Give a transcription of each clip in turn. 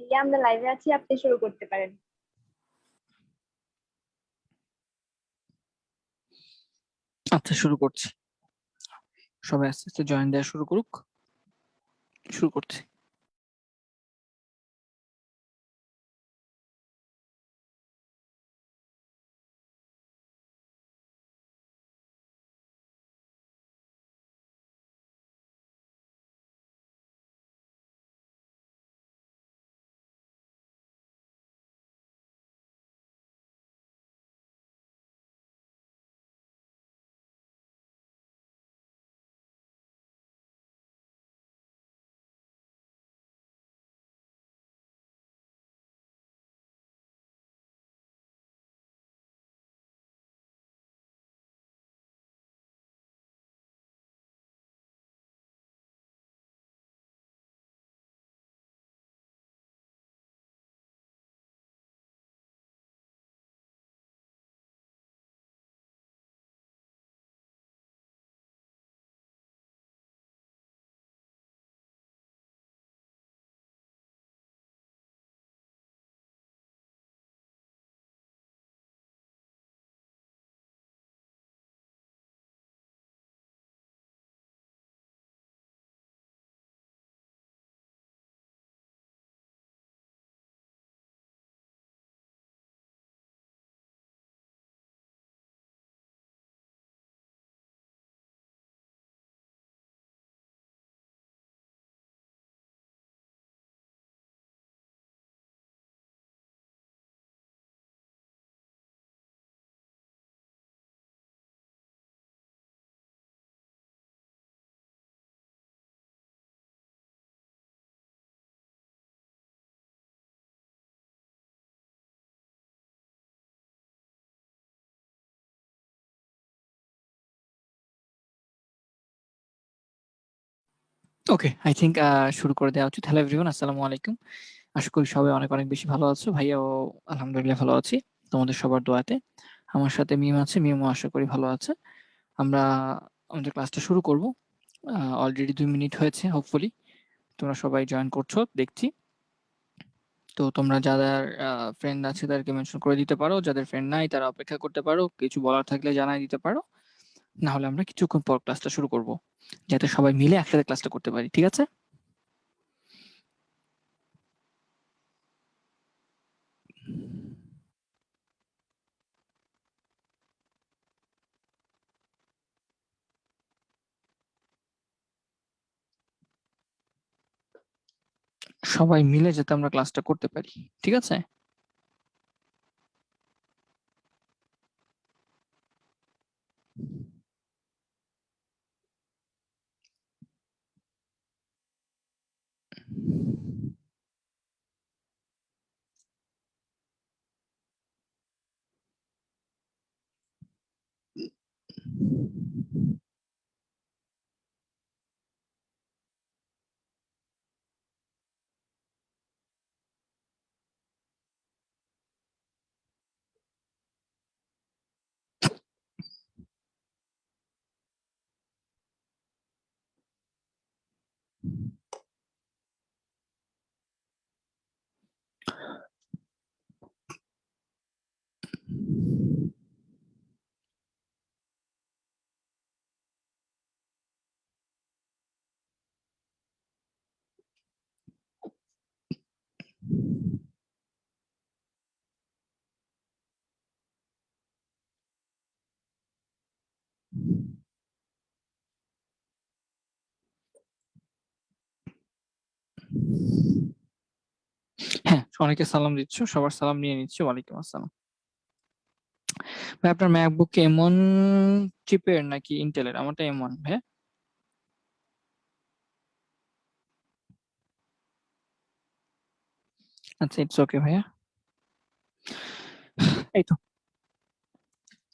ভাইয়া আমরা লাইভে আছি, আপনি শুরু করতে পারেন। আচ্ছা, শুরু করছি। সবাই আস্তে আস্তে জয়েন দেওয়া শুরু করুক। শুরু করছি। ওকে, আই থিঙ্ক শুরু করে দেওয়া উচিত। হ্যালো এভরিওয়ান, আসসালামু আলাইকুম। আশা করি সবাই অনেক অনেক বেশি ভালো আছো। ভাইয়াও আলহামদুলিল্লাহ ভালো আছি, তোমাদের সবার দোয়াতে। আমার সাথে মিম আছে, মিমও আশা করি ভালো আছে। আমরা আমাদের ক্লাসটা শুরু করব। অলরেডি 2 মিনিট হয়েছে, হোপফুলি তোমরা সবাই জয়েন করছো দেখছি। তো তোমরা যাদের ফ্রেন্ড আছে তাদেরকে মেনশন করে দিতে পারো, যাদের ফ্রেন্ড নাই তারা অপেক্ষা করতে পারো, কিছু বলার থাকলে জানাই দিতে পারো। না হলে আমরা কিছুক্ষণ পর ক্লাসটা শুরু করব, যাতে সবাই মিলে একসাথে ক্লাসটা করতে পারি। ঠিক আছে? সবাই মিলে যাতে আমরা ক্লাসটা করতে পারি। ঠিক আছে? হ্যাঁ, অনেকে সালাম দিচ্ছ, সবার সালাম নিয়ে নিচ্ছি। ওয়ালাইকুম আসসালাম। ভাই, আপনার ম্যাকবুক এমন চিপের নাকি ইন্টেলের? আমারটা এমন ভাই। আচ্ছা, ইটস ওকে ভাইয়া। এই তো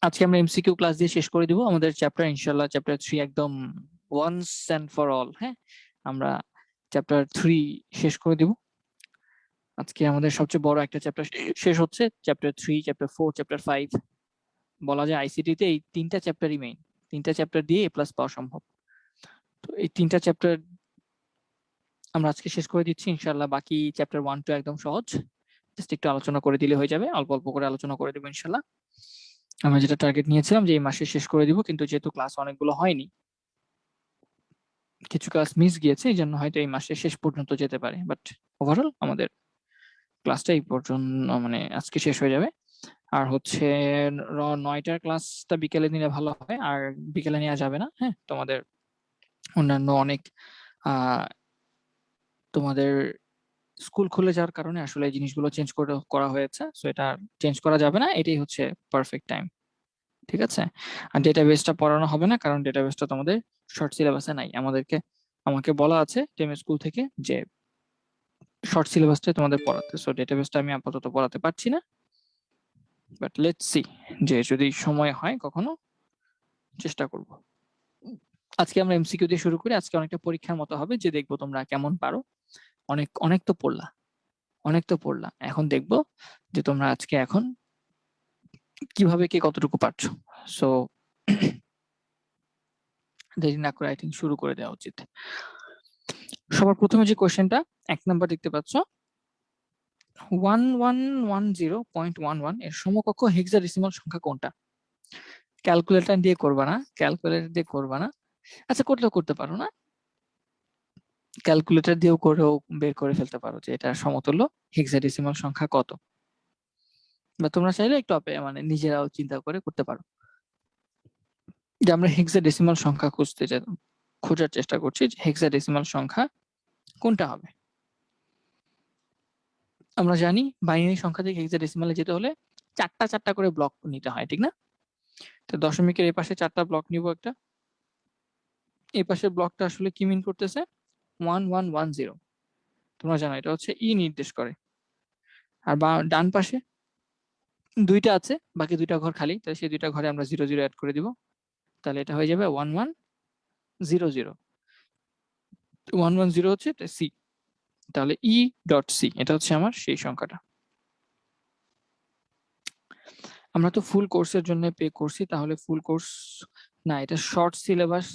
আজকে আমরা এমসিকিউ ক্লাস দিয়ে শেষ করে দিব আমাদের চ্যাপ্টার, ইনশাআল্লাহ চ্যাপ্টার 3 একদম ওয়ান্স এন্ড ফর অল। হ্যাঁ, আমরা চ্যাপ্টার 3 শেষ করে দিব আজকে। আমাদের সবচেয়ে বড় একটা চ্যাপ্টার শেষ হচ্ছে, চ্যাপ্টার 3, চ্যাপ্টার 4, চ্যাপ্টার 5। বলা যায় আইসিটি তে এই 3টা চ্যাপ্টারই মেইন। 3টা চ্যাপ্টার দিয়ে এ প্লাস পাওয়া সম্ভব। তো এই 3টা চ্যাপ্টার আমরা আজকে শেষ করে দিচ্ছি ইনশাআল্লাহ। বাকি চ্যাপ্টার 1-2 একদম সহজ, জাস্ট একটু আলোচনা করে দিলে হয়ে যাবে, অল্প অল্প করে আলোচনা করে দেবো ইনশাআল্লাহ। আমরা যেটা টার্গেট নিয়েছিলাম যে এই মাসে শেষ করে দিব, কিন্তু যেহেতু ক্লাস অনেকগুলো হয়নি, কিছু ক্লাস মিস গিয়েছে, এই জন্য হয়তো এই মাসের শেষ পর্যন্ত যেতে পারে, বাট ওভারঅল আমাদের ক্লাসটা এই পর্যন্ত মানে আজকে শেষ হয়ে যাবে। আর হচ্ছে 9টার ক্লাসটা বিকেলে নিলে ভালো হয়, আর বিকেলে নেওয়া যাবে না। হ্যাঁ, তোমাদের অন্যান্য অনেক তোমাদের স্কুল খুলে যাওয়ার কারণে আসলে এই জিনিসগুলো চেঞ্জ করা হয়েছে, সো এটা চেঞ্জ করা যাবে না, এটাই হচ্ছে পারফেক্ট টাইম। ঠিক আছে? আর ডেটাবেসটা পড়ানো হবে না, কারণ ডেটাবেসটা তোমাদের শর্ট সিলেবাসে নাই। আমাকে বলা আছে টেম স্কুল থেকে যে শর্ট সিলেবাসটাই তোমাদের পড়াতে, সো ডেটাবেসটা আমি আপাতত পড়াতে পারছি না, বাট লেটস সি, যে যদি সময় হয় কখনো চেষ্টা করব। আজকে আমরা এমসিকিউ দিয়ে শুরু করি। আজকে অনেকটা পরীক্ষার মতো হবে, যে দেখবো তোমরা কেমন পারো। অনেক অনেক তো পড়লা, এখন দেখবো যে তোমরা আজকে এখন কিভাবে কে কতটুকু পারছো। সো দেরি না করে আই থিঙ্ক শুরু করে দেওয়া উচিত। সবার প্রথমে যে কোশ্চেনটা 1 নাম্বার দেখতে পাচ্ছ, 1110.11 এর সমকক্ষ হেক্সাডেসিমাল সংখ্যা কোনটা? ক্যালকুলেটর দিয়ে করবা না। আচ্ছা, করতে পারো না, ক্যালকুলেটর দিয়েও করেও বের করে ফেলতে পারো যে এটা সমতুল্য হেক্সাডেসিমাল সংখ্যা কত, বা তোমরা চাইলে একটু মানে নিজেরাও চিন্তা করে করতে পারো। যে আমরা হেক্সাডেসিমাল সংখ্যা খোঁজার চেষ্টা করছি, যে হেক্সাডেসিমাল সংখ্যা কোনটা হবে। আমরা জানি বাইনারি সংখ্যা থেকে হেক্সাডেসিমালে যেতে হলে চারটা করে ব্লক নিতে হয়, ঠিক না? তো দশমিকের এই পাশে 4টা ব্লক নিব একটা। এই পাশের ব্লকটা আসলে কি মিন করতেছে? 1110। তোমরা জানো এটা হচ্ছে ই নির্দেশ করে। আর ডান পাশে 2টা আছে, বাকি 2টা ঘর খালি, তাহলে সেই 2টা ঘরে আমরা 00 অ্যাড করে দিব, তাহলে এটা হয়ে যাবে 1100। 110 হচ্ছে সি, তাহলে ই ডট সি, এটা হচ্ছে আমার সেই সংখ্যাটা। আমরা তো ফুল কোর্সের জন্য পে করছি, তাহলে ফুল কোর্স না, এটা শর্ট সিলেবাস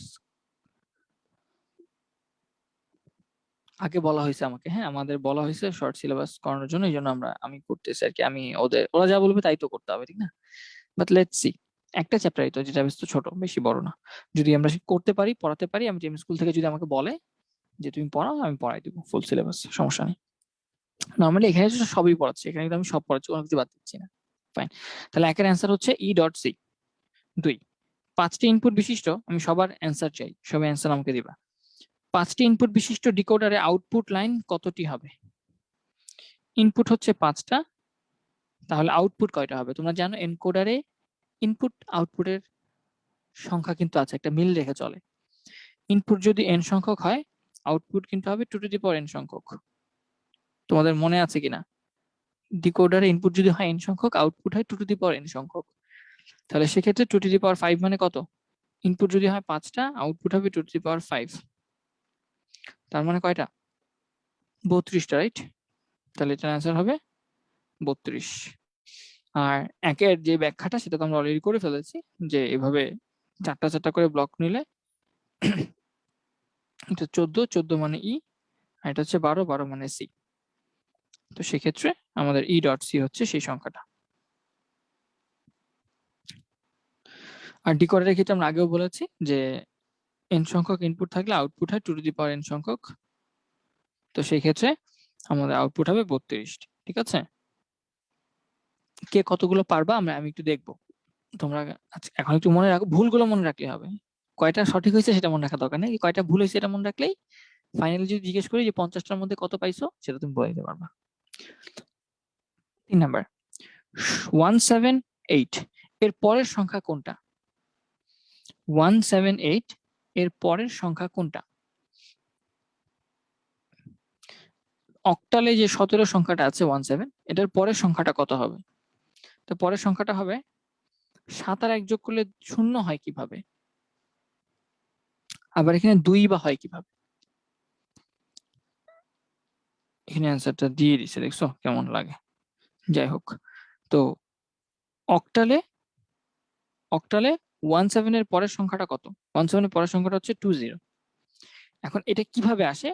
আগে বলা হয়েছে আমাকে। হ্যাঁ, আমাদের বলা হয়েছে শর্ট সিলেবাস করানোর জন্য, এই জন্য আমি করতেছি আর কি। ওরা যা বলবে তাই তো করতে হবে, ঠিক না? বাট লেটস সি, একটা চ্যাপ্টারই তো, যেটা বেশ তো ছোট, বেশি বড় না। যদি আমরা করতে পারি, পড়াতে পারি, আমি টিএম স্কুল থেকে যদি আমাকে বলে যে তুমি পড়াও, আমি পড়াই দিব ফুল সিলেবাস, সমস্যা নেই। নর্মালি এখানে তো সবই পড়াচ্ছি, এখানে কিন্তু আমি সব পড়াচ্ছি, কোনো কিছু বাদ দিচ্ছি না। ফাইন, তাহলে একের অ্যান্সার হচ্ছে ই ডট সি। 2, 5টি ইনপুট বিশিষ্ট, আমি সবার অ্যান্সার চাই, সবাই অ্যান্সার আমাকে দিবা। 5টি ইনপুট বিশিষ্ট ডিকোডারে আউটপুট লাইন কতটি হবে? ইনপুট হচ্ছে 5টা, তাহলে আউটপুট কয়টা হবে? তোমরা জানো এনকোডারে ইনপুট আউটপুটের সংখ্যা কিন্তু আছে, একটা মিল রেখে চলে। ইনপুট যদি n সংখ্যক হয়, আউটপুট কিন্তু হবে 2n সংখ্যক। তোমাদের মনে আছে কিনা? ডিকোডারে ইনপুট যদি হয় n সংখ্যক, আউটপুট হয় 2n সংখ্যক। তাহলে সেক্ষেত্রে 2^5 মানে কত? ইনপুট যদি হয় 5টা, আউটপুট হবে 2^5, তার মানে কয়টা? 32টা, রাইট? তাহলে এটার অ্যান্সার হবে 32। আর একের যে ব্যাখ্যাটা, সেটা তো আমরা অলরেডি করে ফেলেছি, যে এভাবে 4টা করে ব্লক নিলে এটা 14 মানে ই, আর এটা হচ্ছে 12 মানে সি। তো সেক্ষেত্রে আমাদের ই ডট সি হচ্ছে সেই সংখ্যাটা। আর ডিকোডারের ক্ষেত্রে আমরা আগেও বলেছি যে n সংখ্যক ইনপুট থাকলে আউটপুট হয় 2n সংখ্যক, তো সেই ক্ষেত্রে আমাদের আউটপুট হবে 32। ঠিক আছে? কে কতগুলো পারবা আমি একটু দেখবো। তোমরা এখন একটু মনে রাখো, ভুলগুলো মনে রাখলে হবে। কয়টা সঠিক হয়েছে সেটা মনে রাখা দরকার নেই, কয়টা ভুল হয়েছে এটা মনে রাখলেই ফাইনালি যদি জিজ্ঞেস করি যে 50টার মধ্যে কত পাইছো, সেটা তুমি বলে দিতে পারবা। 3 নাম্বার, 178 এর পরের সংখ্যা কোনটা? 178 এর পরের সংখ্যা কোনটা? অক্টালে যে 17 সংখ্যাটা আছে 17, এটার পরের সংখ্যাটা কত হবে? তো পরের সংখ্যাটা হবে 7 আর 1 যোগ করলে 0 হয় কিভাবে? আবার এখানে 2 বা হয় কিভাবে? এখানে অ্যান্সারটা দিয়ে দিছে, দেখছো কেমন লাগে? যাই হোক, তো অক্টালে 17 এর পরের সংখ্যাটা কত? 17 এর পরের সংখ্যাটা হচ্ছে 20। এখন এটা কিভাবে আসে?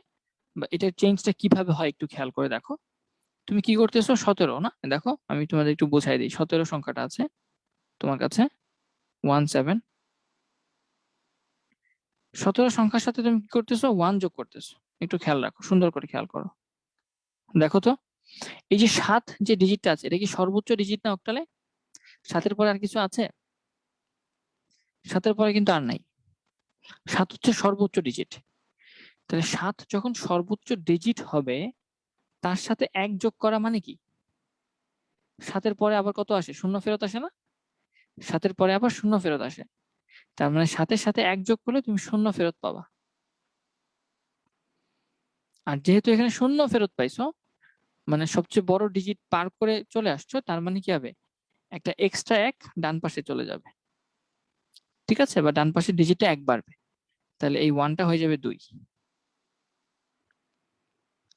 বা এটার চেঞ্জটা কিভাবে হয় একটু খেয়াল করে দেখো। তুমি কি করতেছো, 17 না, দেখো আমি তোমাদের একটু বোঝাই দিই। 17 সংখ্যাটা আছে তোমার কাছে 17। 17 সংখ্যার সাথে তুমি কি করতেছো, 1 যোগ করতেছো। একটু খেয়াল রাখো, সুন্দর করে খেয়াল করো। দেখো তো, এই যে 7 যে ডিজিটটা আছে, এটা কি সর্বোচ্চ ডিজিট না অক্টালে? 7-এর পরে আর কিছু আছে? 7-এর পরে কিন্তু আর নাই। 7 হচ্ছে সর্বোচ্চ ডিজিট। তাহলে 7 যখন সর্বোচ্চ ডিজিট হবে, তার সাথে 1 যোগ করা মানে কি? 7-এর পরে আবার কত আসে? 0 ফেরত আসে না? 7-এর পরে আবার 0 ফেরত আসে। তার মানে 7-এর সাথে 1 যোগ করলে তুমি 0 ফেরত পাবা। আর যেহেতু এখানে 0 ফেরত পাইছো, মানে সবচেয়ে বড় ডিজিট পার করে চলে আসছো, তার মানে কি হবে, একটা এক্সট্রা 1 ডান পাশে চলে যাবে, ঠিক আছে? বা ডান পাশের ডিজিটটা 1 বাড়বে। তাহলে এই 1টা হয়ে যাবে 2।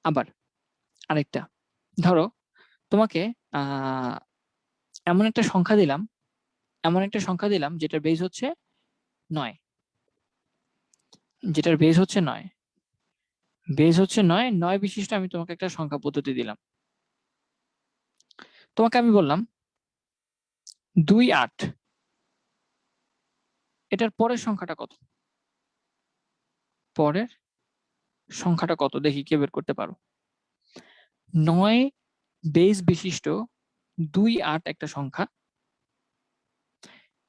আবার আরেকটা ধরো, তোমাকে এমন একটা সংখ্যা দিলাম, যেটার বেজ হচ্ছে 9, যেটার বেজ হচ্ছে 9, বেজ হচ্ছে 9, 9 বিশিষ্ট আমি তোমাকে একটা সংখ্যা পদ্ধতি দিলাম। তোমাকে আমি বললাম 2 8, এটার পরের সংখ্যাটা কত? পরের সংখ্যাটা কত দেখি কে বের করতে পারো। 9 বেজ বিশিষ্ট 2 8 একটা সংখ্যা,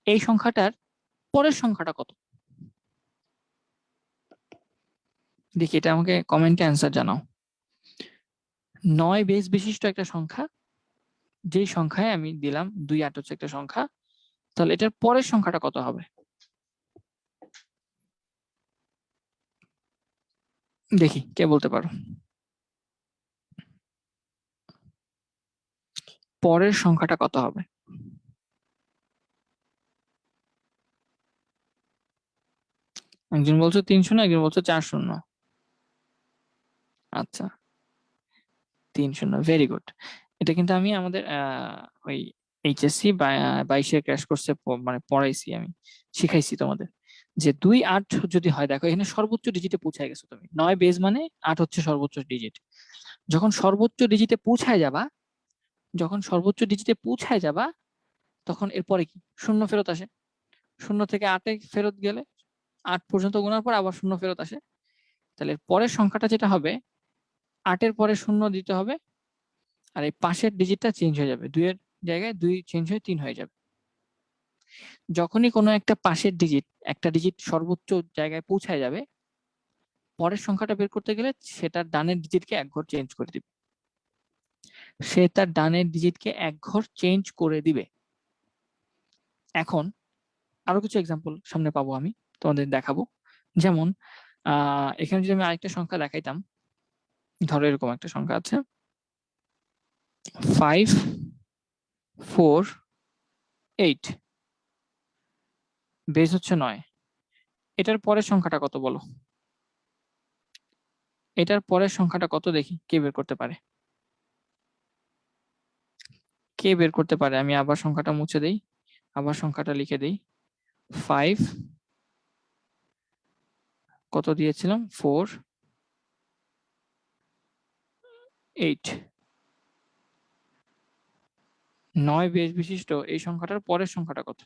এই সংখ্যাটার পরের সংখ্যাটা কত? দেখি, এটা আমাকে কমেন্টে অ্যান্সার জানাও। 9 বেজ বিশিষ্ট একটা সংখ্যা, যেই সংখ্যায় আমি দিলাম 2 8 হচ্ছে একটা সংখ্যা, তাহলে এটার পরের সংখ্যাটা কত হবে? দেখি কে বলতে পারো। পরের সংখ্যাটা কত হবে? একজন বলছো 3 শূন্য, একজন বলছো 4 শূন্য। আচ্ছা, 3 শূন্য, ভেরি গুড। এটা কিন্তু আমি আমাদের ওই এইচএসসি 22-এর ক্র্যাশ কোর্সে মানে পড়াইছি, আমি শিখাইছি তোমাদের যে 2 8 যদি হয়, দেখো এখানে সর্বোচ্চ ডিজিটে পৌঁছায় গেছো তুমি। 9 বেজ মানে 8 হচ্ছে সর্বোচ্চ ডিজিট। যখন সর্বোচ্চ ডিজিটে পৌঁছায় যাবা, তখন এরপরে কি, 0 ফেরত আসে। 0 থেকে 8-এ ফেরত গেলে 8 পর্যন্ত গোনার পর আবার 0 ফেরত আসে। তাহলে পরের সংখ্যাটা যেটা হবে, 8-এর পরে 0 দিতে হবে, আর এই পাশের ডিজিটটা চেঞ্জ হয়ে যাবে, 2 এর জায়গায় 2 চেঞ্জ হয়ে 3 হয়ে যাবে। যখনই কোনো একটা পাশের ডিজিট, একটা ডিজিট সর্বোচ্চ জায়গায় পৌঁছায় যাবে, পরের সংখ্যাটা বের করতে গেলে সেটার ডানের ডিজিটকে 1 ঘর চেঞ্জ করে দিবে। সে তার ডানের ডিজিটকে 1 ঘর চেঞ্জ করে দিবে। এখন আরো কিছু এক্সাম্পল সামনে পাবো, আমি তোমাদের দেখাবো। যেমন এখানে যদি আমি আরেকটা সংখ্যা দেখাইতাম, ধরো এরকম একটা সংখ্যা আছে 5 4 8, বেস হচ্ছে 9। এটার পরের সংখ্যাটা কত বলো? এটার পরের সংখ্যাটা কত দেখি কে বের করতে পারে? কে বের করতে পারে? আমি আবার সংখ্যাটা মুছে দেই, আবার সংখ্যাটা লিখে দেই। 5 কত দিয়েছিলাম, 4 8, 9 বেস বিশিষ্ট এই সংখ্যাটার পরের সংখ্যাটা কত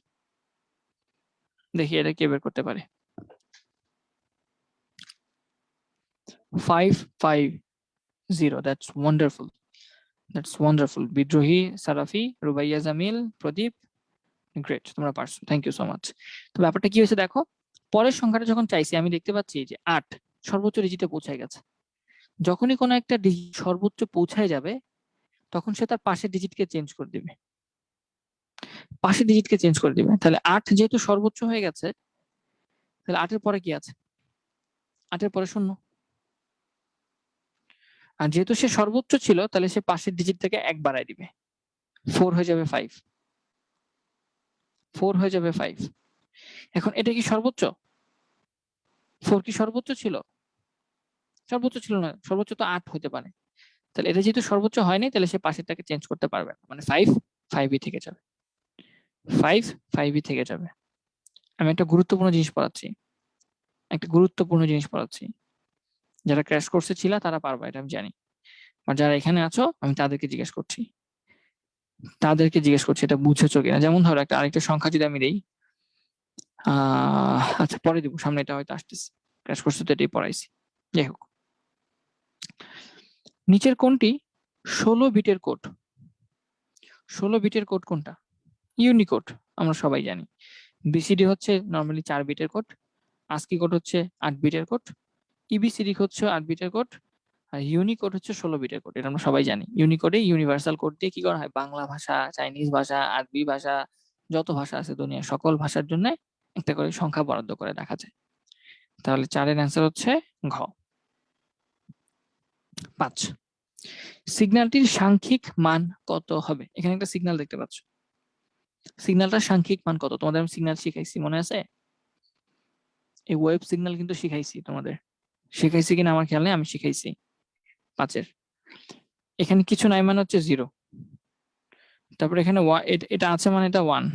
দেখি, এটা কে বের করতে পারে? 5 5 0, দ্যাটস ওয়ান্ডারফুল, দ্যাটস ওয়ান্ডারফুল। বিদ্রোহী, সারাফি, রুবাইয়া জামিল, প্রদীপ, গ্রেট, তোমরা পারছো, থ্যাংক ইউ সো মাচ। তো ব্যাপারটা কি হয়েছে দেখো, পরের সংখ্যাটা যখন চাইছি আমি দেখতে পাচ্ছি যে 8 সর্বোচ্চ ডিজিটে পৌঁছায় গেছে। যখনই কোনো একটা ডিজিট সর্বোচ্চ পৌঁছায় যাবে, তখন সে তার পাশের ডিজিটকে চেঞ্জ করে দিবে, তাহলে 8 যেহেতু সর্বোচ্চ হয়ে গেছে, তাহলে 8-এর পরে কি আছে? 8-এর পরে 0। আর যেহেতু সে সর্বোচ্চ ছিল, তাহলে সে পাশের ডিজিট থেকে 1 বাড়ায় দিবে, 4 হয়ে যাবে 5, 4 হয়ে যাবে 5। এখন এটা কি সর্বোচ্চ? 4 কি সর্বোচ্চ ছিল? সর্বোচ্চ ছিল না, সর্বোচ্চ তো 8 হতে পারে। তাহলে এটা যেহেতু সর্বোচ্চ হয়নি, তাহলে সে পাশেরটাকে চেঞ্জ করতে পারবে না, মানে 5 5ই থেকে যাবে, 5 5ই থেকে যাবে। আমি একটা গুরুত্বপূর্ণ জিনিস পড়াচ্ছি, যারা ক্র্যাশ কোর্সে ছিল তারা পারবা, এটা আমি জানি। আর যারা এখানে আছো আমি তাদেরকে জিজ্ঞেস করছি, এটা বুঝেছো কিনা। যেমন ধরো আরেকটা সংখ্যা যদি আমি দেই, আচ্ছা পরে দিব, সামনে এটা হয়তো আসতেছে, ক্র্যাশ কোর্সে তো এটাই পড়াইছি। যাই হোক, নিচের কোনটি 16 বিটের কোড? 16 বিটের কোড কোনটা? ইউনিকোড আমরা সবাই জানি। বিসিডি হচ্ছে নর্মালি 4 বিটের কোড, আস্কি কোড হচ্ছে 8 বিটের কোড, ইবিসিডি হচ্ছে 8 বিটের কোড, আর ইউনিকোড হচ্ছে 16 বিটের কোড। এটা আমরা সবাই জানি। ইউনিকোডে ইউনিভার্সাল কোড দিয়ে কি করা হয়, বাংলা ভাষা, চাইনিজ ভাষা, আরবি ভাষা, যত ভাষা আছে দুনিয়ার সকল ভাষার জন্য একটা করে সংখ্যা বরাদ্দ করে রাখা যায়। তাহলে 4-এর অ্যান্সার হচ্ছে ঘ। 5, সিগন্যালটির সাংখ্যিক মান কত হবে? এখানে একটা সিগন্যাল দেখতে পাচ্ছ, সিগন্যালটার সাংখ্যিক মান কত? তোমাদের আমি সিগন্যাল শিখাইছি, মনে আছে? এই ওয়েভ সিগন্যাল কিন্তু শিখাইছি তোমাদের, শিখাইছি কিনা আমার খেয়াল নেই, আমি শিখাইছি। 5-এর এখানে কিছু নাই মানে হচ্ছে 0, তারপর এখানে এটা আছে মানে এটা 1,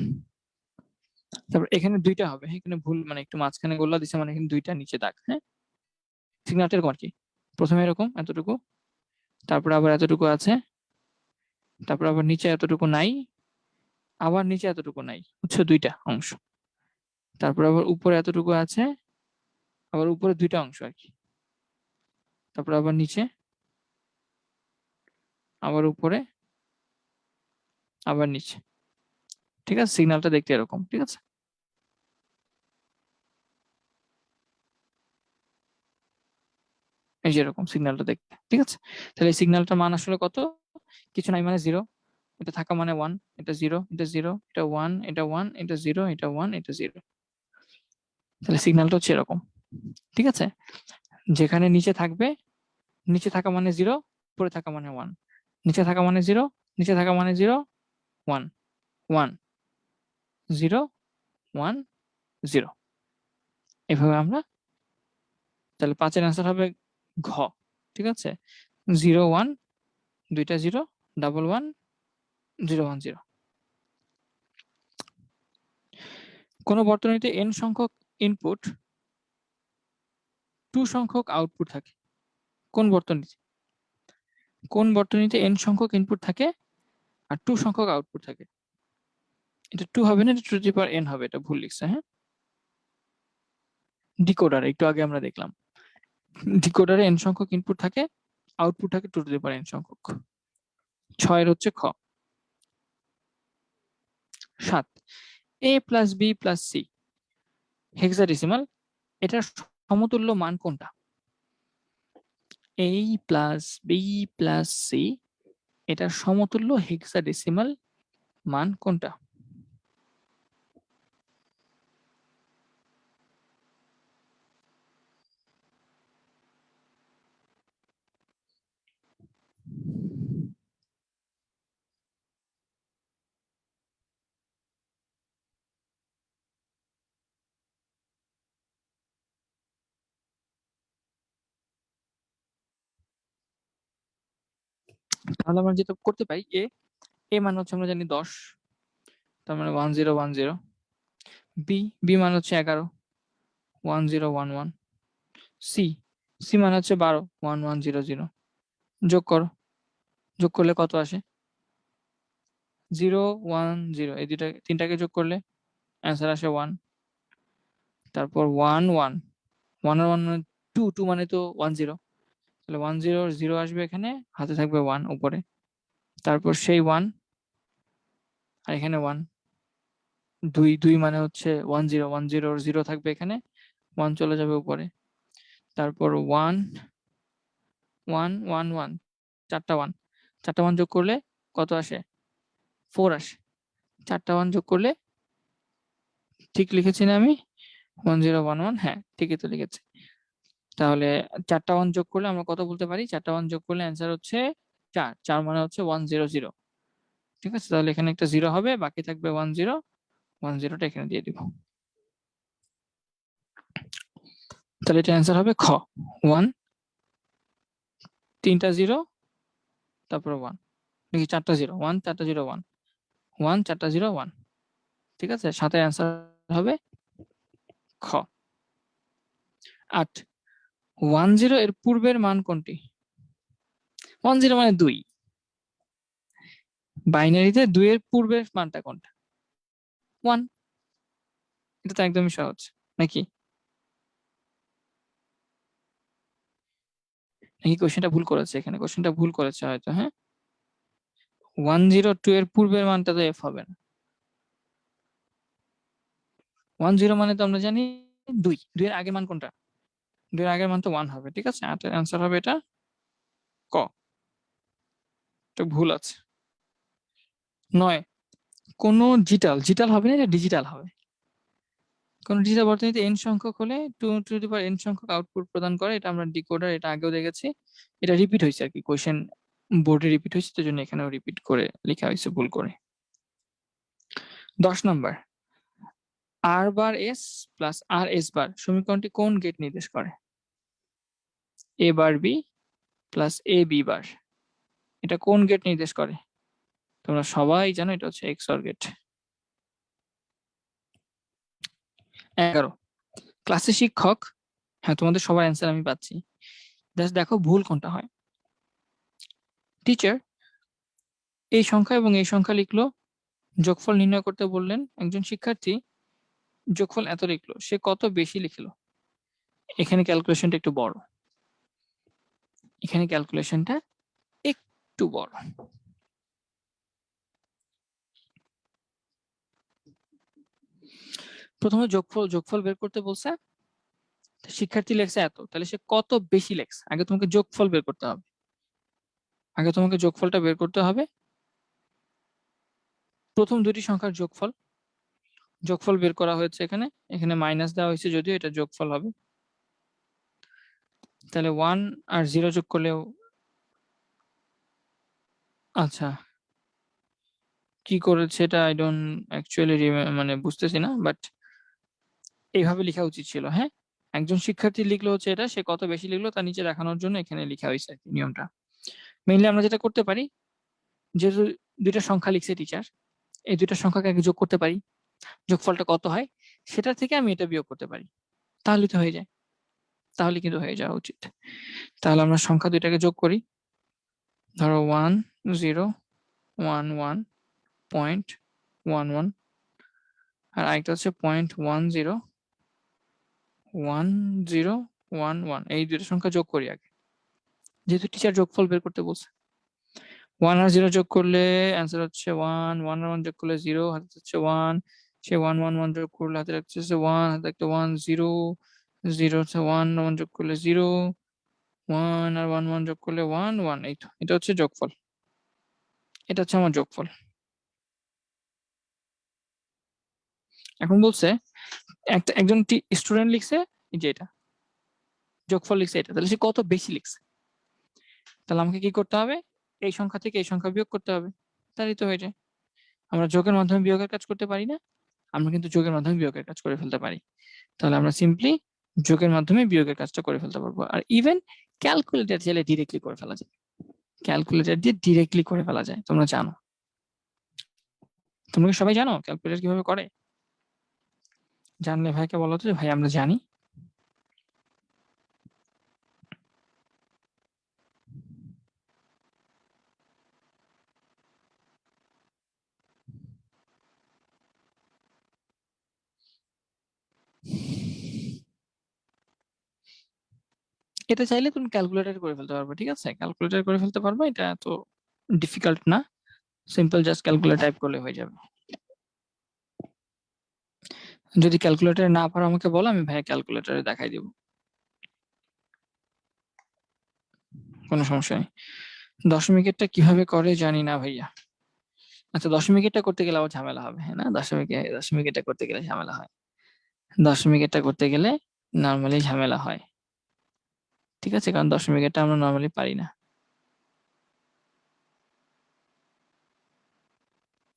তারপর এখানে 2টা হবে, এখানে ভুল মানে একটু মাঝখানে গোল্লা দিছে মানে এখানে 2টা নিচে দাগ। হ্যাঁ, সিগন্যালটার কোণ কি, প্রথমে এরকম এতটুকু, তারপর আবার এতটুকু আছে, তারপর আবার নিচে এতটুকু নাই, আবার নিচে এতটুকু নাই, হচ্ছে 2টা অংশ, তারপর আবার উপরে এতটুকু আছে, আবার উপরে 2টা অংশ আর কি, তারপর আবার নিচে, আবার উপরে, আবার নিচে। ঠিক আছে, সিগন্যালটা দেখতে এরকম। ঠিক আছে, এই যে এরকম সিগন্যালটা দেখতে। ঠিক আছে, তাহলে এই সিগন্যালটার মান আসলে কত? কিছু নাই মানে 0, এটা থাকা মানে 1, এটা 0, এটা 0, এটা 1, এটা 1, এটা 0, এটা 1, এটা 0। তাহলে সিগন্যালটা হচ্ছে এরকম। ঠিক আছে, যেখানে নিচে থাকবে, নিচে থাকা মানে 0, উপরে থাকা মানে 1, নিচে থাকা মানে 0, নিচে থাকা মানে 0, 1, 1, 0, 1, 0, এভাবে আমরা, তাহলে 5-এর অ্যান্সার হবে ঘ। ঠিক আছে, 0 1, 2টা 0, 1 1, 0 1 0। কোন বর্তনীতে n সংখ্যক ইনপুট 2 সংখ্যক আউটপুট থাকে? কোন বর্তনীতে n সংখ্যক ইনপুট থাকে আর 2 সংখ্যক আউটপুট থাকে? এটা 2 হবে না, এটা টু দি পাওয়ার n হবে, এটা ভুল লিখছে। হ্যাঁ, ডিকোডার একটু আগে আমরা দেখলাম, ডিকোডারে n সংখ্যক ইনপুট থাকে, আউটপুট থাকে টু দি পাওয়ার n সংখ্যক। 6-এর হচ্ছে খ। 7, a plus b plus c hexadecimal, এটার সমতুল্য মান কোনটা? a plus b plus c এটার সমতুল্য হেক্সাডেসিমাল মান কোনটা? তাহলে আমরা যেটা করতে পারি, এ মান হচ্ছে আমরা জানি 10, তার মানে 1 0 1 0, বি মান হচ্ছে 11, 1 0 1 1, সি মান হচ্ছে 12, 1 1 0 0। যোগ করো, যোগ করলে কত আসে? 0 1 0, এই তিনটাকে যোগ করলে অ্যান্সার আসে 1, তারপর 1 1, 1 আর 1 মানে 2, 2 মানে তো 1 0, তাহলে 1 0 0 আসবে এখানে, হাতে থাকবে 1 উপরে, তারপর সেই 1 আর এখানে 1, 2 2 মানে হচ্ছে 1 0, 1 0 0 থাকবে এখানে, 1 চলে যাবে উপরে, তারপর 1 1 1 1, চারটা 1 যোগ করলে কত আসে? 4 আসে। 4টা 1 যোগ করলে, ঠিক লিখেছি না আমি? 1 0 1 1, হ্যাঁ ঠিকই তো লিখেছি। তাহলে 4টা 1 যোগ করলে আমরা কত বলতে পারি? 4টা 1 যোগ করলে অ্যান্সার হচ্ছে 4, 4 মানে হচ্ছে 1 0 0। ঠিক আছে, তাহলে এখানে একটা 0 হবে, বাকি থাকবে 1 0, 1 0টা এখানে দিয়ে দিব। তাহলে এটা অ্যান্সার হবে খ, 1, 3টা 0, তারপর 1, নাকি 4টা 0, 1 4টা 0 1, 1 4টা 0 1। ঠিক আছে, 7-এর অ্যান্সার হবে খ। 8, 10 এর পূর্বের মান কোনটি? 10 মানে 2। বাইনারিতে 2 এর পূর্বের মানটা কোনটা? 1। এটা তো একদমই সহজ নাকি? নাকি কোশ্চেনটা ভুল করেছে? এখানে কোশ্চেনটা ভুল করেছে হয়তো। হ্যাঁ, 102 এর পূর্বের মানটা তো f হবে না। 10 মানে তো আমরা জানি 2। 2 এর আগের মান কোনটা? 2 এর আগের মান তো 1 হবে। ঠিক আছে, অ্যান্সার হবে এটা ক। তো ভুল আছে। 9, কোন জিটাল হবে না, এটা ডিজিটাল হবে। কোন ডিজিটাল বর্তনীতে n সংখ্যক হলে 2 টু দি পাওয়ার n সংখ্যক আউটপুট প্রদান করে। এটা আমরা ডিকোডার, এটা আগেও দেখেছি। এটা রিপিট হয়েছে আর কি, কোশ্চেন বোর্ডে রিপিট হয়েছে, তো জন্য এখানেও রিপিট করে লেখা হয়েছে ভুল করে। 10 নাম্বার, r বার s প্লাস r s বার সমীকরণটি কোন গেট নির্দেশ করে? a bar b plus a b বার, এটা কোন গেট নির্দেশ করে? তোমরা সবাই জানো এটা হচ্ছে XOR গেট। 11, ক্লাসে শিক্ষক, হ্যাঁ তোমাদের সবার অ্যান্সার আমি পাচ্ছি, জাস্ট দেখো ভুল কোনটা হয়। টিচার এই সংখ্যা এবং এই সংখ্যা লিখলো, যোগফল নির্ণয় করতে বললেন। একজন শিক্ষার্থী যোগফল এত লিখলো, সে কত বেশি লিখলো? এখানে ক্যালকুলেশনটা একটু বড়, এখানে ক্যালকুলেশনটা একটু বড়। প্রথমে যোগফল বের করতে বলছে, শিক্ষার্থী লেখছে এত, তাহলে সে কত বেশি লেখছে? আগে তোমাকে যোগফল বের করতে হবে, আগে তোমাকে যোগফলটা বের করতে হবে। প্রথম দুটি সংখ্যার যোগফল বের করা হয়েছে, এখানে এখানে মাইনাস দেওয়া হয়েছে, যদিও এটা যোগফল হবে। তাহলে 1 আর 0 যোগ করলেও, আচ্ছা কি করেছে এটা আই ডোন্ট অ্যাকচুয়ালি মানে বুঝতেছি না, বাট এইভাবে লেখা উচিত ছিল। হ্যাঁ, একজন শিক্ষার্থী লিখলো হচ্ছে এটা, সে কত বেশি লিখলো তার নিচে দেখানোর জন্য এখানে লেখা হয়েছে নিয়মটা। মেইনলি আমরা যেটা করতে পারি, যেহেতু দুইটা সংখ্যা লিখছে টিচার, এই দুইটা সংখ্যাকে আগে যোগ করতে পারি, যোগফলটা কত হয় সেটা থেকে আমি এটা বিয়োগ করতে পারি, তাহলে তো হয়ে যায়, তাহলে কিন্তু হয়ে যাওয়া উচিত। তাহলে আমরা সংখ্যা দুইটাকে যোগ করি, ধরো 1 0 1 1 পয়েন্ট 1 1, আর আরেকটা হচ্ছে 0.10 1 0 1 1, এই দুটো সংখ্যা যোগ করি আগে, যেহেতু টিচার যোগফল বের করতে বলছে। 1 আর 0 যোগ করলে অ্যান্সার হচ্ছে 1, 1 আর 1 যোগ করলে 0, হাতে হচ্ছে 1, সে 1 1 1 যোগ করলে হাতে হচ্ছে 1, হাতে একটা 1 0 0 হচ্ছে 1 1 যোগ করলে 0, 1 আর 1 1 যোগ করলে 1 1, এই তো এটা হচ্ছে যোগফল, এটা হচ্ছে আমার যোগফল। এখন বলছে একজন স্টুডেন্ট লিখছে এই যে এটা, যোগফল লিখছে এটা, তাহলে সে কত বেশি লিখছে? তাহলে আমাকে কি করতে হবে? এই সংখ্যা থেকে এই সংখ্যা বিয়োগ করতে হবে, তাহলেই তো হয়ে যায়। আমরা যোগের মাধ্যমে বিয়োগের কাজ করতে পারি না, আমরা কিন্তু যোগের মাধ্যমে বিয়োগের কাজ করে ফেলতে পারি। তাহলে আমরা সিম্পলি যোগের মাধ্যমে বিয়োগের কাজটা করে ফেলতে পারবো। আর ইভেন ক্যালকুলেটর চাইলে ডিরেক্টলি করে ফেলা যায়, ক্যালকুলেটর দিয়ে ডিরেক্টলি করে ফেলা যায়, তোমরা জানো। তোমরা কি সবাই জানো ক্যালকুলেটর কিভাবে করে? জানলে ভাইকে বলো তো যে ভাই আমরা জানি। এটা চাইলে তুমি ক্যালকুলেটর করে ফেলতে পারবে, ঠিক আছে, ক্যালকুলেটর করে ফেলতে পারবে, এটা এত ডিফিকাল্ট না, সিম্পল জাস্ট ক্যালকুলেটর টাইপ করলে হয়ে যাবে। যদি ক্যালকুলেটরে না পারো আমাকে বলো, আমি ভাইয়া ক্যালকুলেটরে দেখাই দিব, কোনো সমস্যা নেই। দশমিকেরটা কিভাবে করে জানি না ভাইয়া। আচ্ছা দশমিকেরটা করতে গেলে আবার ঝামেলা হবে, হ্যাঁ না, দশমিকেরটা করতে গেলে ঝামেলা হয়, দশমিকেরটা করতে গেলে নর্মালি ঝামেলা হয়, ঠিক আছে, কারণ দশমিকেরটা আমরা নর্মালি পারি না,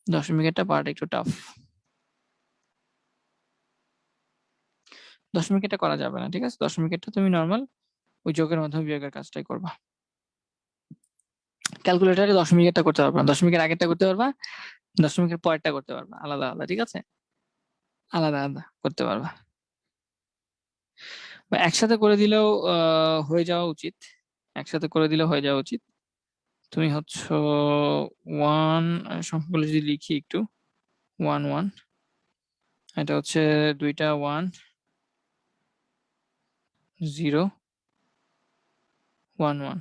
দশমিকেরটা পারাটা একটু টাফ, দশমিকেরটা করা যাবে না, ঠিক আছে, দশমিকেরটা তুমি নর্মাল ওই যোগের মাধ্যমে বিয়োগের কাজটাই করবা। ক্যালকুলেটরে দশমিকেরটা করতে পারবা না, দশমিকের আগেরটা করতে পারবা, দশমিকের পরেরটা করতে পারবা, আলাদা আলাদা, ঠিক আছে, আলাদা আলাদা করতে পারবা। বা একসাথে করে দিলেও হয়ে যাওয়া উচিত। একসাথে করে দিলেও হয়ে যাওয়া উচিত। তুমি হচ্ছে ওয়ান, সংখ্যাগুলো যদি লিখি একটু, 1 1, এটা হচ্ছে দুইটা 1 0 1 1।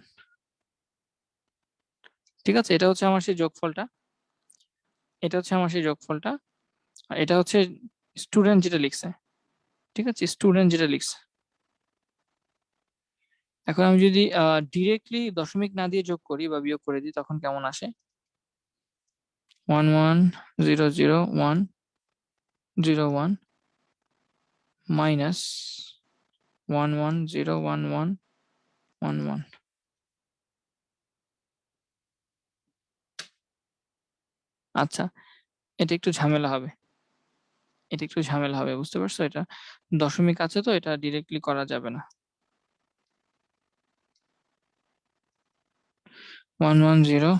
ঠিক আছে, এটা হচ্ছে আমার সেই যোগফলটা, এটা হচ্ছে আমার সেই যোগফলটা, আর এটা হচ্ছে স্টুডেন্ট যেটা লিখছে। ঠিক আছে, স্টুডেন্ট যেটা লিখছে। এখন আমি যদি ডিরেক্টলি দশমিক না দিয়ে যোগ করি বা বিয়োগ করে দিই তখন কেমন আসে? 1 1 0 0 1 0 1 মাইনাস 1 1 0 1 1 1 1। আচ্ছা, এটা একটু ঝামেলা হবে, এটা একটু ঝামেলা হবে, বুঝতে পারছো? এটা দশমিক আছে তো এটা ডিরেক্টলি করা যাবে না। 1 1 0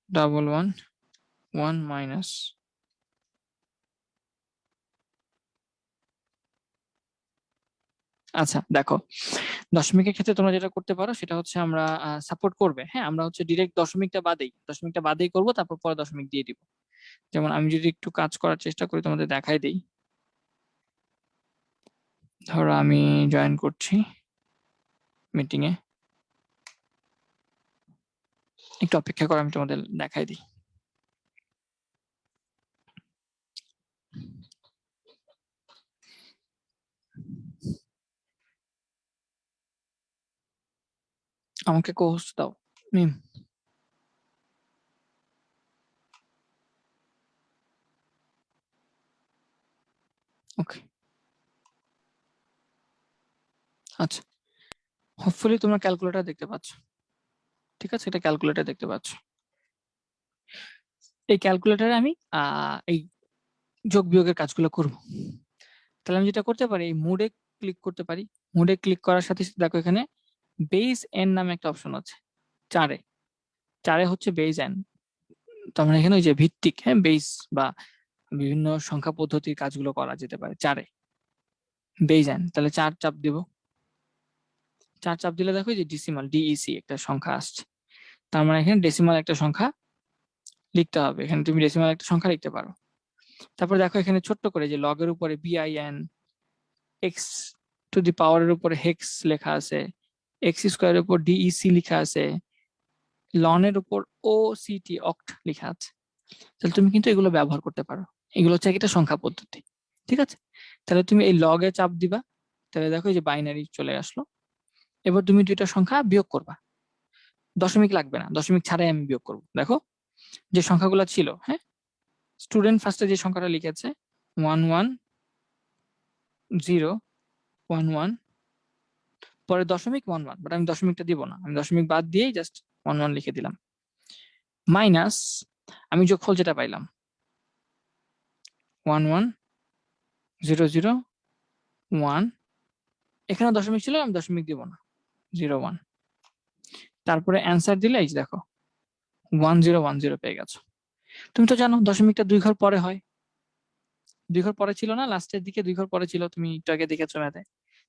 1 1 1 মাইনাস। আচ্ছা দেখো, দশমিকের ক্ষেত্রে তোমরা যেটা করতে পারো সেটা হচ্ছে আমরা সাপোর্ট করবে, হ্যাঁ আমরা হচ্ছে ডিরেক্ট দশমিকটা বাদেই করব, তারপর পরে দশমিক দিয়ে দিব। যেমন আমি যদি একটু কাজ করার চেষ্টা করি তোমাদের দেখাই দেই। ধরো আমি জয়েন করছি মিটিং এ, একটু অপেক্ষা করো আমি তোমাদের দেখাই দিই। আমাকে কোহোস্ট দাও মিম। ওকে, আচ্ছা, হোপফুলি তোমরা ক্যালকুলেটর দেখতে পাচ্ছ। ঠিক আছে, এটা ক্যালকুলেটর দেখতে পাচ্ছ। এই ক্যালকুলেটরে আমি এই যোগ বিয়োগের কাজগুলো করব। তাহলে আমি যেটা করতে পারি, এই মোডে ক্লিক করতে পারি। মোডে ক্লিক করার সাথে সাথে দেখো এখানে বেস এন নামে একটা অপশন আছে, চারে, চারে হচ্ছে বেস এন। তার মানে এখানে ওই যে ভিত্তিক, হ্যাঁ বেস বা বিভিন্ন সংখ্যা পদ্ধতির কাজগুলো করা যেতে পারে চারে, বেস এন। তাহলে চার চাপ দিব, চার চাপ দিলে দেখো যে ডিসিমাল ডিইসি একটা সংখ্যা আসছে। তার মানে এখানে ডেসিমাল একটা সংখ্যা লিখতে হবে, এখানে তুমি ডেসিমাল একটা সংখ্যা লিখতে পারো। তারপর দেখো এখানে ছোট্ট করে যে লগের উপরে বিআইএন, এক্স টু দি পাওয়ারের উপরে হেক্স লেখা আছে, এক্স স্কোয়ারের উপর ডিইসি লেখা আছে, লনের উপর ও সিটি অক্ট লেখা আছে। তাহলে তুমি কিন্তু এগুলো ব্যবহার করতে পারো, এগুলো হচ্ছে একটা সংখ্যা পদ্ধতি। ঠিক আছে, তাহলে তুমি এই লগে চাপ দিবা, তাহলে দেখো এই যে বাইনারি চলে আসলো। এবার তুমি দুইটা সংখ্যা বিয়োগ করবা, দশমিক লাগবে না, দশমিক ছাড়াই আমি বিয়োগ করবো। দেখো যে সংখ্যাগুলো ছিল, হ্যাঁ স্টুডেন্ট ফার্স্টে যে সংখ্যাটা লিখেছে 1 1 0 1 1, পরে দশমিক 1 1, বাট আমি দশমিকটা দিব না, আমি দশমিক বাদ দিয়েই জাস্ট 1 1 লিখে দিলাম, মাইনাস আমি যোগফল যেটা পাইলাম 1 1 0 0 1, এখানে দশমিক ছিল আমি দশমিক দিব না, 0 1। তারপরে অ্যান্সার দিলে এই যে দেখো 1 0 1 0 পেয়ে গেছো। তুমি তো জানো দশমিকটা দুই ঘর পরে হয়, দুই ঘর পরে ছিল না, লাস্টের দিকে দুই ঘর পরে ছিল, তুমি একটু আগে দেখেছো ম্যাথে।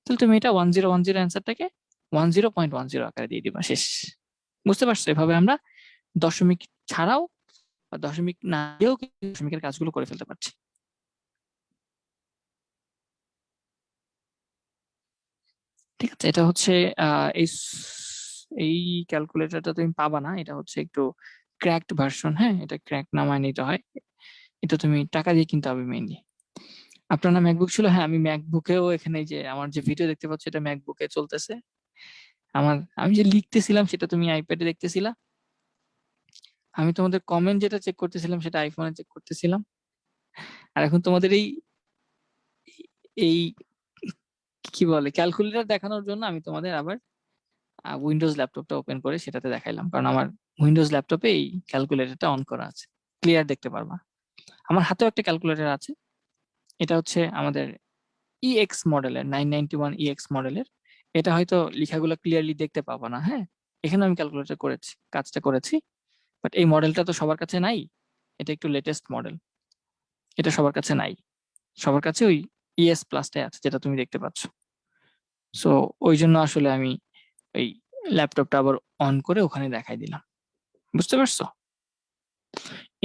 তাহলে তুমি এটা 1 0 1 0 অ্যান্সারটাকে 10.10 আকারে দিয়ে দিবা, শেষ। বুঝতে পারছো? এভাবে আমরা দশমিক ছাড়াও বা দশমিক না দিয়েও দশমিকের কাজগুলো করে ফেলতে পারছি। ঠিক আছে, এটা হচ্ছে এই এই ক্যালকুলেটরটা তুমি পাবা না, এটা হচ্ছে একটু ক্র্যাকড ভার্সন, হ্যাঁ এটা ক্র্যাক নামায় নিতে হয়, এটা তুমি টাকা দিয়ে কিনতে হবে মেইনলি। আপনার না ম্যাকবুক ছিল? হ্যাঁ আমি ম্যাকবুকেও এখানে যে আমার যে ভিডিও দেখতে পাচ্ছ এটা ম্যাকবুকে চলতেছে। আমি যে লিখতেছিলাম সেটা তুমি আইপ্যাডে দেখতেছিলা, আমি তোমাদের কমেন্ট যেটা চেক করতেছিলাম সেটা আইফোনে চেক করতেছিলাম। আর এখন তোমাদের এই এই কি বলে ক্যালকুলেটর দেখানোর জন্য আমি তোমাদের আবার উইন্ডোজ ল্যাপটপটা ওপেন করে সেটাতে দেখাইলাম, কারণ আমার উইন্ডোজ ল্যাপটপে এই ক্যালকুলেটরটা অন করা আছে, ক্লিয়ার দেখতে পারবা। আমার হাতেও একটা ক্যালকুলেটর আছে, এটা হচ্ছে আমাদের ইএক্স মডেলের, 991 ইএক্স মডেলের। এটা হয়তো লেখাগুলো ক্লিয়ারলি দেখতে পাবা না, হ্যাঁ এখানে আমি ক্যালকুলেটর করেছি, কাজটা করেছি, বাট এই মডেলটা তো সবার কাছে নাই, এটা একটু লেটেস্ট মডেল, এটা সবার কাছে নাই, সবার কাছে ওই ইএস প্লাসটাই আছে যেটা তুমি দেখতে পাচ্ছ। সো ওই জন্য আসলে আমি এই ল্যাপটপটা আবার অন করে ওখানে দেখাই দিলাম। বুঝতে পারছো?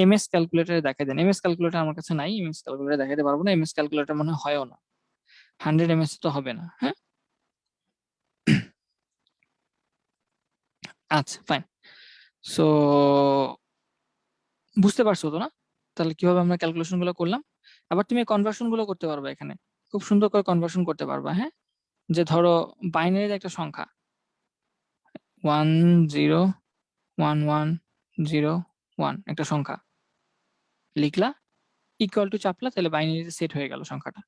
এমএস ক্যালকুলেটরে দেখাই দেন। এমএস ক্যালকুলেটর আমার কাছে নাই, এমএস ক্যালকুলেটর দেখাতে পারবো না, এমএস ক্যালকুলেটর মনে হয়ও না, 100 ms তো হবে না। হ্যাঁ, আচ্ছা ফাইন। সো বুঝতে পারছো তো না তাহলে কিভাবে আমরা ক্যালকুলেশন গুলো করলাম? আবার তুমি কনভার্সন গুলো করতে পারবা, এখানে খুব সুন্দর করে কনভার্সন করতে পারবা। হ্যাঁ, যে ধরো বাইনারির একটা সংখ্যা 101101 একটা সংখ্যা লিখলা, ইকুয়াল টু চাপলা, তাহলে বাইনারিতে সেট হয়ে গেল সংখ্যাটা।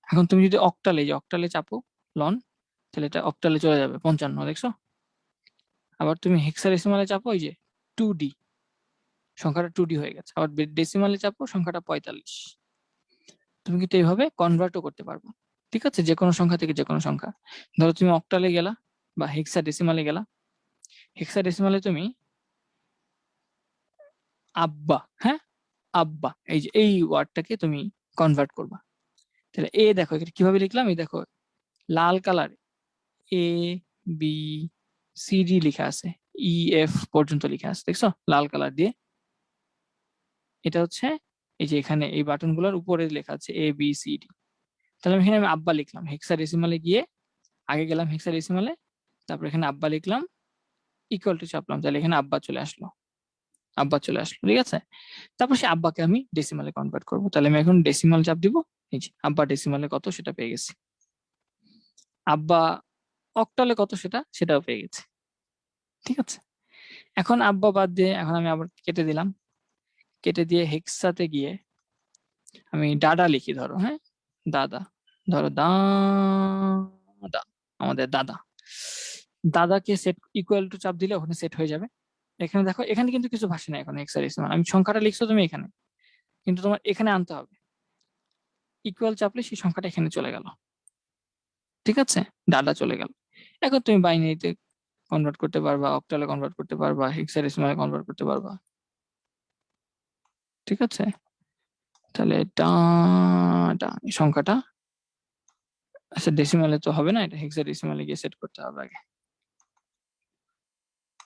এখন তুমি যদি অক্টালে, যে অক্টালে চাপো লন, তাহলে এটা অক্টালে চলে যাবে 55, দেখছো? আবার তুমি হেক্সাডেসিমালে চাপো, এই যে 2D, সংখ্যাটা 2D হয়ে গেছে। আবার ডেসিমালে চাপো, সংখ্যাটা 45। তুমি কিন্তু এইভাবে কনভার্টও করতে পারবো। ঠিক আছে, যে কোনো সংখ্যা থেকে যে কোনো সংখ্যা। ধরো তুমি অক্টালে গেলা বা হেক্সাডেসিমালে গেলা, হেক্সাডেসিমালে তুমি আব্বা, হ্যাঁ আব্বা, এই যে এই ওয়ার্ডটাকে তুমি কনভার্ট করবা। তাহলে এ দেখো এটা কিভাবে লিখলাম, এই দেখো লাল কালার এ বি সি ডি লেখা আছে, ই এফ পর্যন্ত লেখা আছে, দেখছো লাল কালার দিয়ে। এটা হচ্ছে এই যে এখানে এই বাটন গুলোর উপরে লেখা আছে এ বি সি ডি। তাহলে এখানে আমি আব্বা লিখলাম, হেক্সাডেসিমালে গিয়ে আগে গেলাম হেক্সাডেসিমালে, তারপর এখানে আব্বা লিখলাম, ইকুয়াল টু চাপলাম, তাহলে এখানে আব্বা চলে আসলো, আব্বা চলে আসলো। ঠিক আছে, তারপর সে আব্বাকে আমি ডেসিমালে কনভার্ট করবো। তাহলে আমি এখন ডেসিমাল চাপ দিব, এই যে আব্বা ডেসিমালে কত সেটা পেয়ে গেছি, আব্বা অক্টালে কত সেটাও পেয়ে গেছি। ঠিক আছে, এখন আব্বা বাদ দিয়ে এখন আমি আবার কেটে দিলাম, কেটে দিয়ে হেক্সাতে গিয়ে আমি দাদা লিখি, ধরো হ্যাঁ দাদা, ধরো দাদা, আমাদের দাদা, দাদাকে সেট ইকুয়াল টু চাপ দিলে ওখানে সেট হয়ে যাবে। এখানে দেখো, এখানে কিন্তু কিছু ভাষা নাই এখন হেক্সাডেসিমাল, আমি সংখ্যাটা লিখছো তুমি এখানে, কিন্তু তোমার এখানে আনতে হবে, ইকুয়াল চাপলে সেই সংখ্যাটা এখানে চলে গেল। ঠিক আছে, দাদা চলে গেল। এখন তুমি বাইনারিতে কনভার্ট করতে পারবা, অক্টালে কনভার্ট করতে পারবা, হেক্সাডেসিমালে কনভার্ট করতে পারবা। ঠিক আছে, তাহলে এই সংখ্যাটা, আচ্ছা ডেসিমালে তো হবে না, এটা হেক্সাডেসিমালে গিয়ে সেট করতে হবে আগে।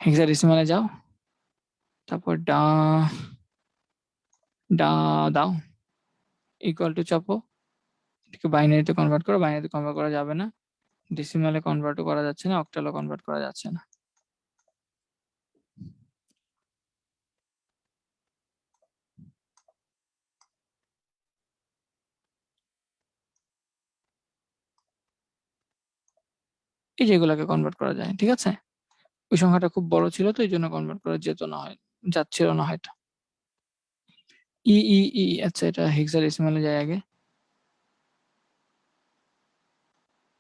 হেক্সাডেসিমালে যাও, তারপর ডা দাও, ইকুয়াল টু চাপো, এটাকে বাইনারিতে কনভার্ট করো, বাইনারিতে কনভার্ট করা যাবে না, ডেসিমালে কনভার্টও করা যাচ্ছে না, অক্টালে কনভার্ট করা যাচ্ছে না। এই যেগুলোকে কনভার্ট করা যায়। ঠিক আছে, ওই সংখ্যাটা খুব বড় ছিল তো এই জন্য কনভার্ট করা যেত না, হয় যাচ্ছিল না হয়তো। ই ই ই আচ্ছা, এটা হেক্সাডেসিমালে যায় আগে,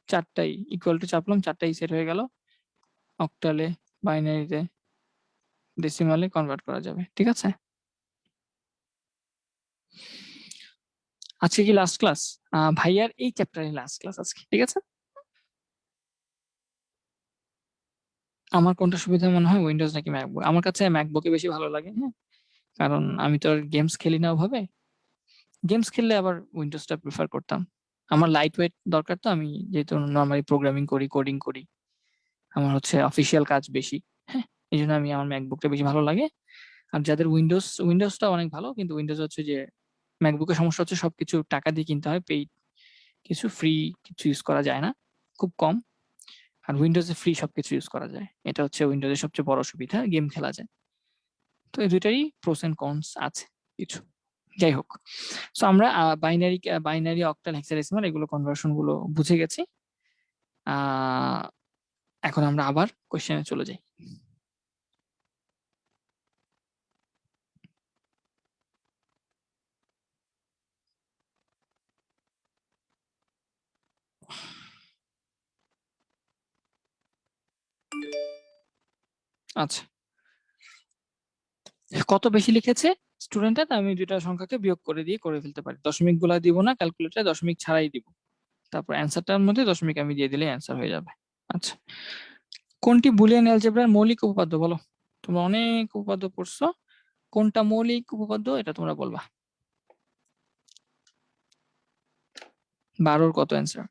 চারটাই ইকুয়াল টু চাপলাম, চারটাই সেট হয়ে গেল, অক্টালে, বাইনারিতে, ডেসিমালে কনভার্ট করা যাবে। ঠিক আছে, আজকে কি লাস্ট ক্লাস? ভাইয়ার এই চ্যাপ্টারে লাস্ট ক্লাস আজকে। ঠিক আছে, আমার কোনটা সুবিধা মনে হয়, উইন্ডোজ নাকি ম্যাকবুক? আমার কাছে ম্যাকবুকে বেশি ভালো লাগে। হ্যাঁ, কারণ আমি তো আর গেমস খেলি না ওভাবে, গেমস খেললে আবার উইন্ডোজটা প্রিফার করতাম। আমার লাইট ওয়েট দরকার, তো আমি যেহেতু নর্মালি প্রোগ্রামিং করি, কোডিং করি, আমার হচ্ছে অফিসিয়াল কাজ বেশি। হ্যাঁ, এই জন্য আমি আমার ম্যাকবুকটা বেশি ভালো লাগে। আর যাদের উইন্ডোজটা অনেক ভালো, কিন্তু উইন্ডোজ হচ্ছে যে ম্যাকবুকের সমস্যা হচ্ছে সবকিছু টাকা দিয়ে কিনতে হয়, পেইড কিছু, ফ্রি কিছু ইউজ করা যায় না, খুব কম। আর উইন্ডোজে ফ্রি সবকিছু ইউজ করা যায়, এটা হচ্ছে উইন্ডোজের সবচেয়ে বড় সুবিধা, গেম খেলা যায়। তো এই দুইটারই প্রোস এন্ড কনস আছে কিছু। যাই হোক, তো আমরা বাইনারি অক্টাল হেক্সাডেসিমাল এগুলো কনভার্সন গুলো বুঝে গেছি। এখন আমরা আবার কোশ্চেনে চলে যাই। আচ্ছা, কত বেশি লিখেছে স্টুডেন্টরা, আমি দুইটা সংখ্যাকে বিয়োগ করে দিয়ে করে ফেলতে পারি, দশমিক গুলা দিব না ক্যালকুলেটরে, দশমিক ছাড়াই দিব, তারপর অ্যান্সারটার মধ্যে দশমিক আমি দিয়ে দিলে অ্যান্সার হয়ে যাবে। আচ্ছা, কোনটি বুলিয়ান অ্যালজেব্রার মৌলিক উপপাদ্য বলো? তোমরা অনেক উপপাদ্য পড়ছো, কোনটা মৌলিক উপপাদ্য এটা তোমরা বলবা। 12 কত অ্যান্সার?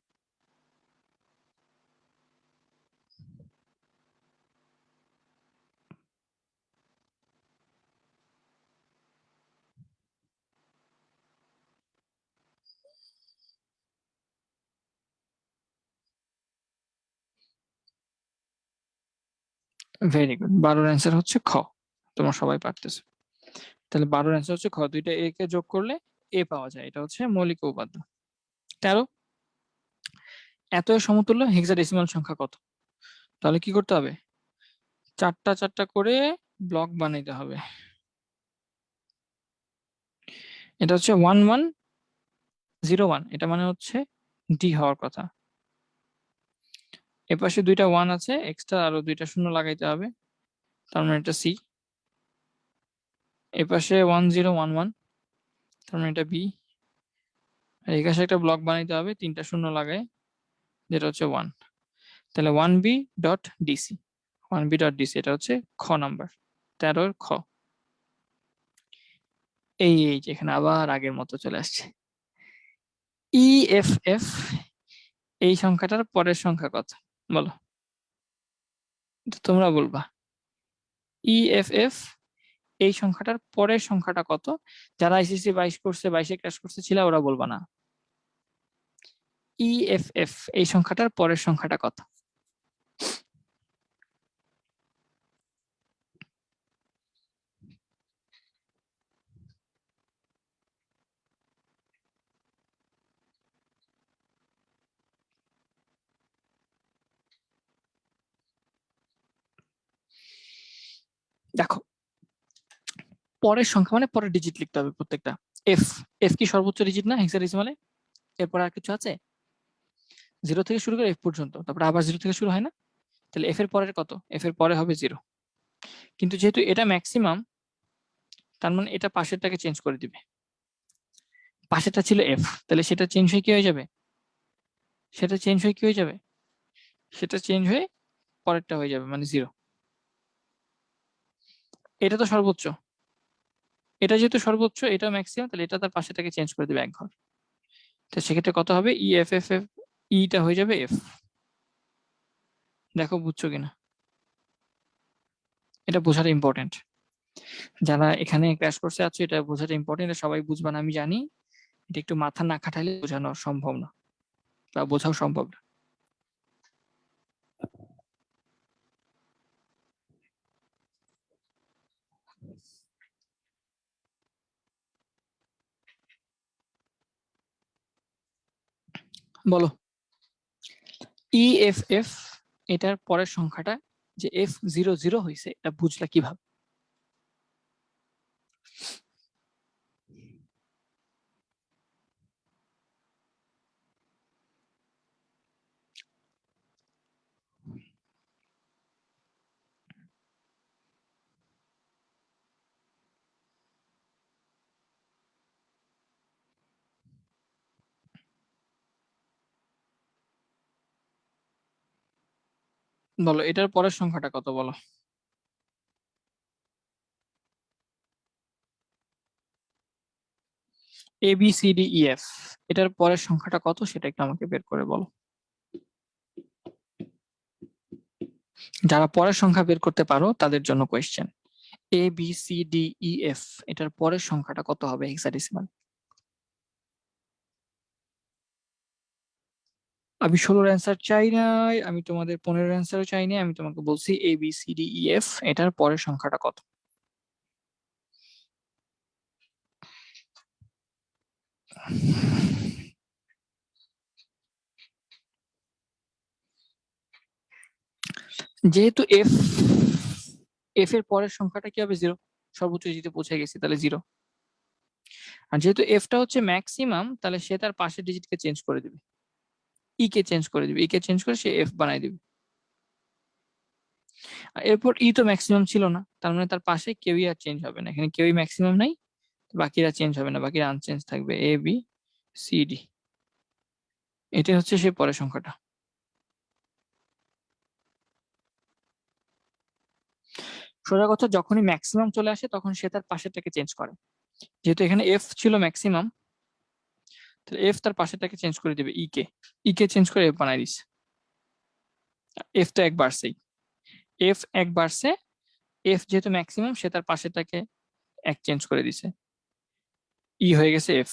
ভেরি গুড, 12-র অ্যান্সার হচ্ছে খ। তোমরা সবাই পারতেছো। তাহলে 12-র অ্যান্সার হচ্ছে খ, দুইটা এ কে যোগ করলে এ পাওয়া যায়, এটা হচ্ছে মৌলিক উপাত্ত। 13, এত এর সমতুল্য হেক্সাডেসিমাল সংখ্যা কত? তাহলে কি করতে হবে, চারটা চারটা করে ব্লক বানাইতে হবে। এটা হচ্ছে 1101, এটা মানে হচ্ছে ডি হওয়ার কথা। এপাশে দুইটা 1 আছে, এক্সট্রা আরো দুইটা শূন্য লাগাইতে হবে, তার মানে এটা সি। এপাশে 1011, তার মানে এটা বি। আর এই পাশে একটা ব্লক বানাইতে হবে তিনটা শূন্য লাগায়, যেটা হচ্ছে 1। তাহলে 1b.dc, 1b.dc, এটা হচ্ছে খ নাম্বার, 13-র খ। এই এই যে এখানে আবার আগের মতো চলে আসছে। ইএফএফ এই সংখ্যাটার পরের সংখ্যা কত বলো, এটা তোমরা বলবা। ইএফএফ এই সংখ্যাটার পরের সংখ্যাটা কত? যারা আইসিসি 22 করছে, 22-এ ক্র্যাশ করছে ছিল, ওরা বলবা না। ইএফএফ এই সংখ্যাটার পরের সংখ্যাটা কত? দেখো, পরের সংখ্যা মানে পরের ডিজিট লিখতে হবে প্রত্যেকটা। এফ, এফ কি সর্বোচ্চ ডিজিট না হেক্সাডেসিমালে? এরপর আর কিছু আছে? 0 থেকে শুরু করে এফ পর্যন্ত, তারপর আবার 0 থেকে শুরু হয় না? তাহলে এফ এর পরের কত? এফ এর পরে হবে 0। কিন্তু যেহেতু এটা ম্যাক্সিমাম, তার মানে এটা পাশেরটাকে চেঞ্জ করে দিবে। পাশেরটা ছিল এফ, তাহলে সেটা চেঞ্জ হয়ে কি হয়ে যাবে? সেটা চেঞ্জ হয়ে কি হয়ে যাবে? সেটা চেঞ্জ হয়ে পরেরটা হয়ে যাবে, মানে 0। এটা তো সর্বোচ্চ, এটা যেহেতু সর্বোচ্চ, এটা ম্যাক্সিমাম, তাহলে এটা তার পাশেরটাকে চেঞ্জ করে দিবে এক ঘর। তো সেক্ষেত্রে কত হবে? ই এফ এফ এফ, ইটা হয়ে যাবে এফ। দেখো বুঝছো কিনা, এটা বোঝাটা ইম্পর্টেন্ট। যারা এখানে ক্র্যাশ কোর্সে আছো, এটা বোঝাটা ইম্পর্টেন্ট, সবাই বুঝবা না আমি জানি। এটা একটু মাথা না খাটাইলে বোঝানো সম্ভব না, বা বোঝাও সম্ভব না। বলো, ই এফ এফ এটার পরের সংখ্যাটা যে F00 হয়েছে, এটা বুঝলা কিভাবে? বলো, এটার পরের সংখ্যাটা কত বলো? A B C D E F, এটার পরের সংখ্যাটা কত সেটা একটু আমাকে বের করে বলো। যারা পরের সংখ্যা বের করতে পারো তাদের জন্য question. A B C D E F, এটার পরের সংখ্যাটা কত হবে হেক্সাডেসিমাল? আমি 16-র অ্যান্সার চাই নাই, আমি তোমাদের 15-র অ্যান্সারও চাই নাই, আমি তোমাকে বলছি A B C D E F এটার পরের সংখ্যাটা কত। যেহেতু এফ, এফ এর পরের সংখ্যাটা কি হবে? 0। সর্বোচ্চ যেতে পৌঁছে গেছি, তাহলে 0। আর যেহেতু এফটা হচ্ছে ম্যাক্সিমাম, তাহলে সে তার পাশের ডিজিটকে চেঞ্জ করে দিবে, ই কে চেঞ্জ করে দিবে, ই কে চেঞ্জ করে সে এফ বানাই দিবে। আর এরপর ই তো ম্যাক্সিমাম ছিল না, তার মানে তার পাশে কেউই আর চেঞ্জ হবে না, এখানে কেউই ম্যাক্সিমাম নাই, বাকিরা চেঞ্জ হবে না, বাকিরা আনচেঞ্জ থাকবে, এ বি সি ডি। এটা হচ্ছে সে পরের সংখ্যাটা। সোজা কথা, যখনই ম্যাক্সিমাম চলে আসে তখন সে তার পাশেরটাকে চেঞ্জ করে। যেহেতু এখানে এফ ছিল ম্যাক্সিমাম, তাহলে এফ তার পাশেরটাকে চেঞ্জ করে দিবে, ই কে, ই কে চেঞ্জ করে এফ বানাই দিছে। এফ তো এক বাড়ছেই, এফ এক বাড়ছে, এফ যেহেতু ম্যাক্সিমাম সে তার পাশেরটাকে এক চেঞ্জ করে দিছে, ই হয়ে গেছে এফ।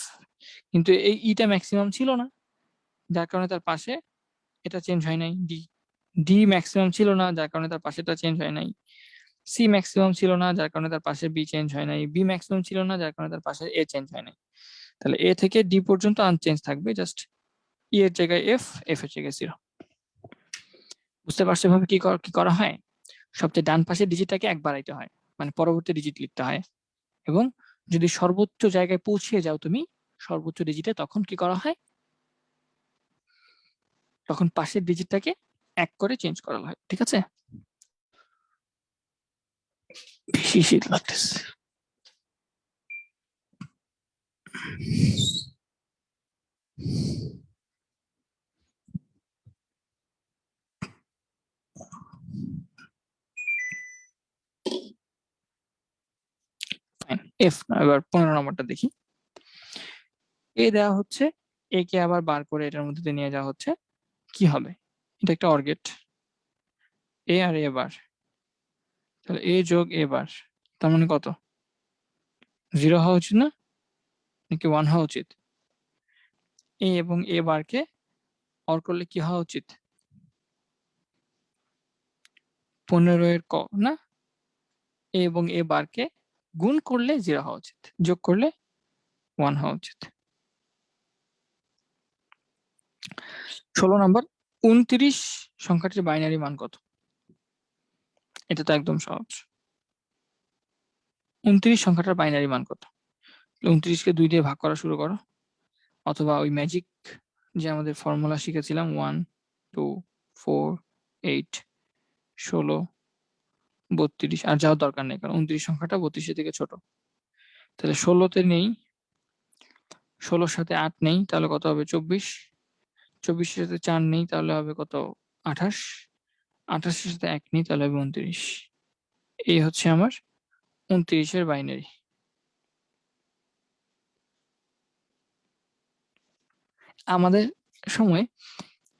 কিন্তু এই ইটা ম্যাক্সিমাম ছিল না, যার কারণে তার পাশে এটা চেঞ্জ হয় নাই, ডি। ডি ম্যাক্সিমাম ছিল না, যার কারণে তার পাশেটা চেঞ্জ হয় নাই। সি ম্যাক্সিমাম ছিল না, যার কারণে তার পাশে বি চেঞ্জ হয় নাই। বি ম্যাক্সিমাম ছিল না, যার কারণে তার পাশে এ চেঞ্জ হয় নাই। তাহলে এ থেকে ডি পর্যন্ত আনচেঞ্জ থাকবে, জাস্ট ই এর জায়গায় এফ, এফ এর জায়গায় 0। বুঝতে পারছো এভাবে কি করা হয়? সবচেয়ে ডান পাশের ডিজিটটাকে এক বাড়াইতে হয়, মানে পরবর্তী ডিজিট লিখতে হয়। এবং যদি সর্বোচ্চ জায়গায় পৌঁছে যাও তুমি, সর্বোচ্চ ডিজিটে, তখন কি করা হয়? তখন পাশের ডিজিটটাকে এক করে চেঞ্জ করা হয়। ঠিক আছে? বেশি শীত লাগতেছে। এফ, এবার 15 নম্বরটা দেখি। এ দেওয়া হচ্ছে, এ কে আবার বার করে এটার মধ্যে দিয়ে নিয়ে যাওয়া হচ্ছে, কি হবে? এটা একটা অর গেট, এ আর এ বার, তাহলে এ যোগ এ বার, তার মানে কত? 0 হওয়া উচিত না, নাকি 1 হওয়া উচিত? এ এবং এ বারকে অর করলে কি হওয়া উচিত? 15 এর ক না, এ এবং এ বারকে গুণ করলে 0 হওয়া উচিত, যোগ করলে 1 হওয়া উচিত। 16 নম্বর, 29 সংখ্যাটির বাইনারি মান কত? এটা তো একদম সহজ। 29 সংখ্যাটার বাইনারি মান কত? 29কে 2 দিয়ে ভাগ করা শুরু করো, অথবা ওই ম্যাজিক যে আমাদের ফর্মুলা শিখেছিলাম, 1 2 4 8 16 32, আর যাওয়ার দরকার নেই, কারণ 29 সংখ্যাটা 32 থেকে ছোট। তাহলে 16তে নেই, 16 সাথে 8 নেই, তাহলে কত হবে? 24। 24 সাথে 4 নেই, তাহলে হবে কত? 28। 28 সাথে 1 নেই, তাহলে হবে 29। এই হচ্ছে আমার 29 এর বাইনারি। আমাদের সময়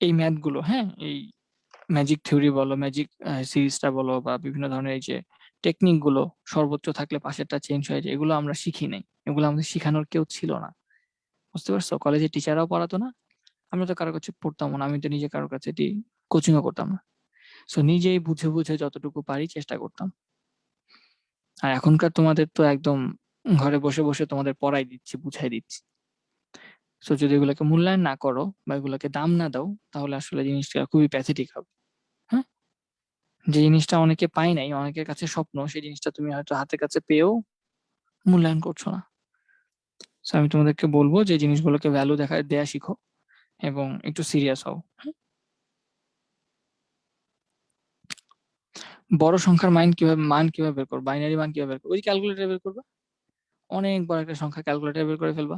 এই ম্যাথ গুলো, হ্যাঁ, এই ম্যাজিক থিওরি বলো, ম্যাজিক সিরিজটা বলো, বা বিভিন্ন ধরনের এই যে টেকনিক গুলো, সর্বোচ্চ থাকলে পাশেরটা চেঞ্জ হয়ে যায়, এগুলো আমরা শিখি নাই। এগুলো আমাদের শিখানোর কেউ ছিল না। বুঝতে পারছো? কলেজে টিচাররাও পড়াতো না, আমরা তো কারোর কাছে পড়তাম না, আমি তো নিজে কারোর কাছে কোচিংও করতাম না। সো নিজেই বুঝে বুঝে যতটুকু পারি চেষ্টা করতাম। আর এখনকার তোমাদের তো একদম ঘরে বসে বসে তোমাদের পড়াই দিচ্ছি, বুঝাই দিচ্ছি। সো যদি এগুলোকে মূল্যায়ন না করো বা এগুলোকে দাম না দাও, তাহলে আসলে জিনিসটা খুবই প্যাথেটিক হবে। হ্যাঁ, যে জিনিসটা অনেকে পায় নাই, অনেকের কাছে স্বপ্ন, সেই জিনিসটা তুমি হয়তো হাতের কাছে পেয়েও মূল্যায়ন করছো না। So আমি তোমাদেরকে বলবো যে জিনিসগুলোকে ভ্যালু দেয়া শিখো এবং একটু সিরিয়াস হও। বড় সংখ্যার মান কিভাবে বের করবো? বাইনারি মান কিভাবে বের করবো? ওই ক্যালকুলেটর বের করবা, অনেক বড় একটা সংখ্যা ক্যালকুলেটর বের করে ফেলবা,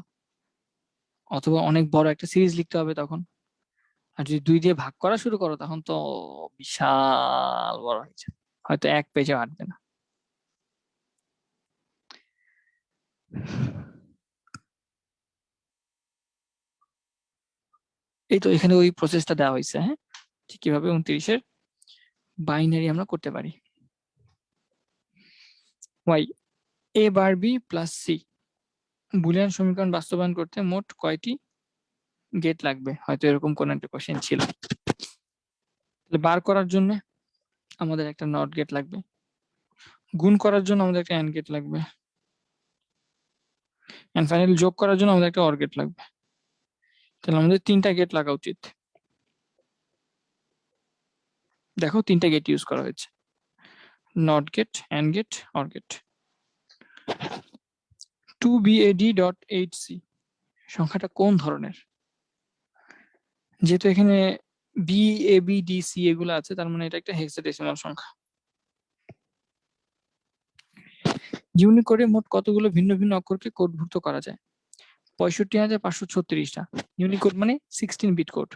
অথবা অনেক বড় একটা সিরিজ লিখতে হবে তখন। আর যদি 2 দিয়ে ভাগ করা শুরু করো, তখন তো বিশাল বড় হয়েছে, হয়তো 1 পেজে আটবে না। এই তো এখানে ওই প্রসেসটা দেওয়া হয়েছে, হ্যাঁ, ঠিক কিভাবে 29-এর বাইনারি আমরা করতে পারি। Y, A bar B plus C Boolean সমীকরণ বাস্তবায়ন করতে মোট কয়টি গেট লাগবে? হয়তো এরকম কোন একটা কোশ্চেন ছিল। বার করার জন্য আমাদের একটা নট গেট লাগবে, গুণ করার জন্য আমাদের একটা এন্ড গেট লাগবে, এন্ড ফাইনালি যোগ করার জন্য আমাদের একটা অর গেট লাগবে। তাহলে আমাদের 3টা গেট লাগা উচিত। দেখো 3টা গেট ইউজ করা হয়েছে, not gate, and gate, or gate. 2BAD.HC সংখ্যাটা কোন ধরনের? যেহেতু এখানে B A B D C এগুলো আছে, তার মানে এটা একটা হেক্সাডেসিমাল সংখ্যা। ইউনিকোডে মোট কতগুলো ভিন্ন ভিন্ন অক্ষরকে কোডভুক্ত করা যায়? 65,536টা। ইউনিকোড মানে 16 বিট কোড।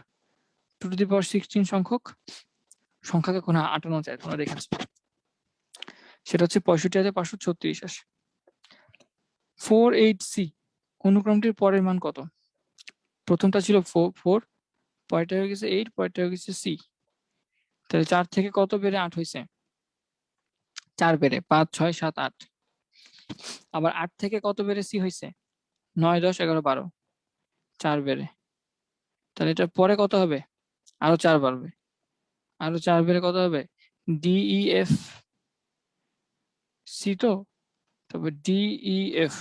2 টু দি পাওয়ার 16 সংখ্যক সংখ্যাকে কোনো আটানো যায়, তোমরা দেখেছো, সেটা হচ্ছে 65,536 আসে। 48C অনুক্রমটির পরের মান কত? প্রথমটা ছিল 4, পরেরটা হয়ে গেছে 8, পরেরটা হয়ে গেছে সি। তাহলে 4 থেকে কত বেড়ে 8 হয়েছে? 4 বেড়ে 5, 6, 7, 8। আবার 8 থেকে কত বেড়ে সি হয়েছে? 9, 10, 11, 12। 4 বেড়ে, তাহলে এটার পরে কত হবে? আরো 4 বাড়বে, আরো 4 বেড়ে কত হবে? DEF C তো, তবে DEF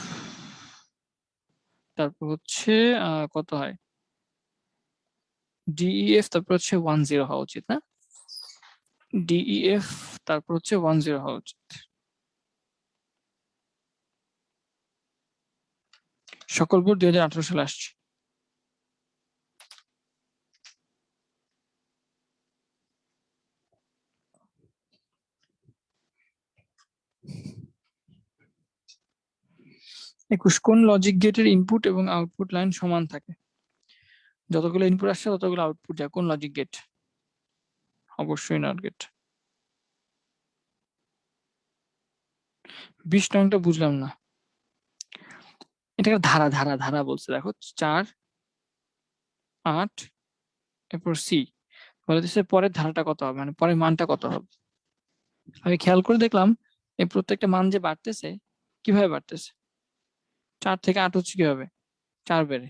তারপর হচ্ছে কত হয়? DEF তারপর হচ্ছে 10 হওয়া উচিত না? DEF তারপর হচ্ছে 10 হওয়া উচিত। সকল বোর্ড 2018 সালে আসছে। কোন লজিক গেটের ইনপুট এবং আউটপুট লাইন সমান থাকে? যতগুলো ইনপুট আসছে ততগুলো আউটপুট যায়। কোন লজিক গেট? অবশ্যই নট গেট। 20 নংটা বুঝলাম না। এটাকে ধারা ধারা ধারা বলছে, দেখো 4 8 এরপর সি বলে দিচ্ছে পরের ধারাটা কত হবে, মানে পরের মানটা কত হবে। আমি খেয়াল করে দেখলাম এই প্রত্যেকটা মান যে বাড়তেছে, কিভাবে বাড়তেছে? 4 থেকে 8 হচ্ছে কিভাবে? 4 বেড়ে।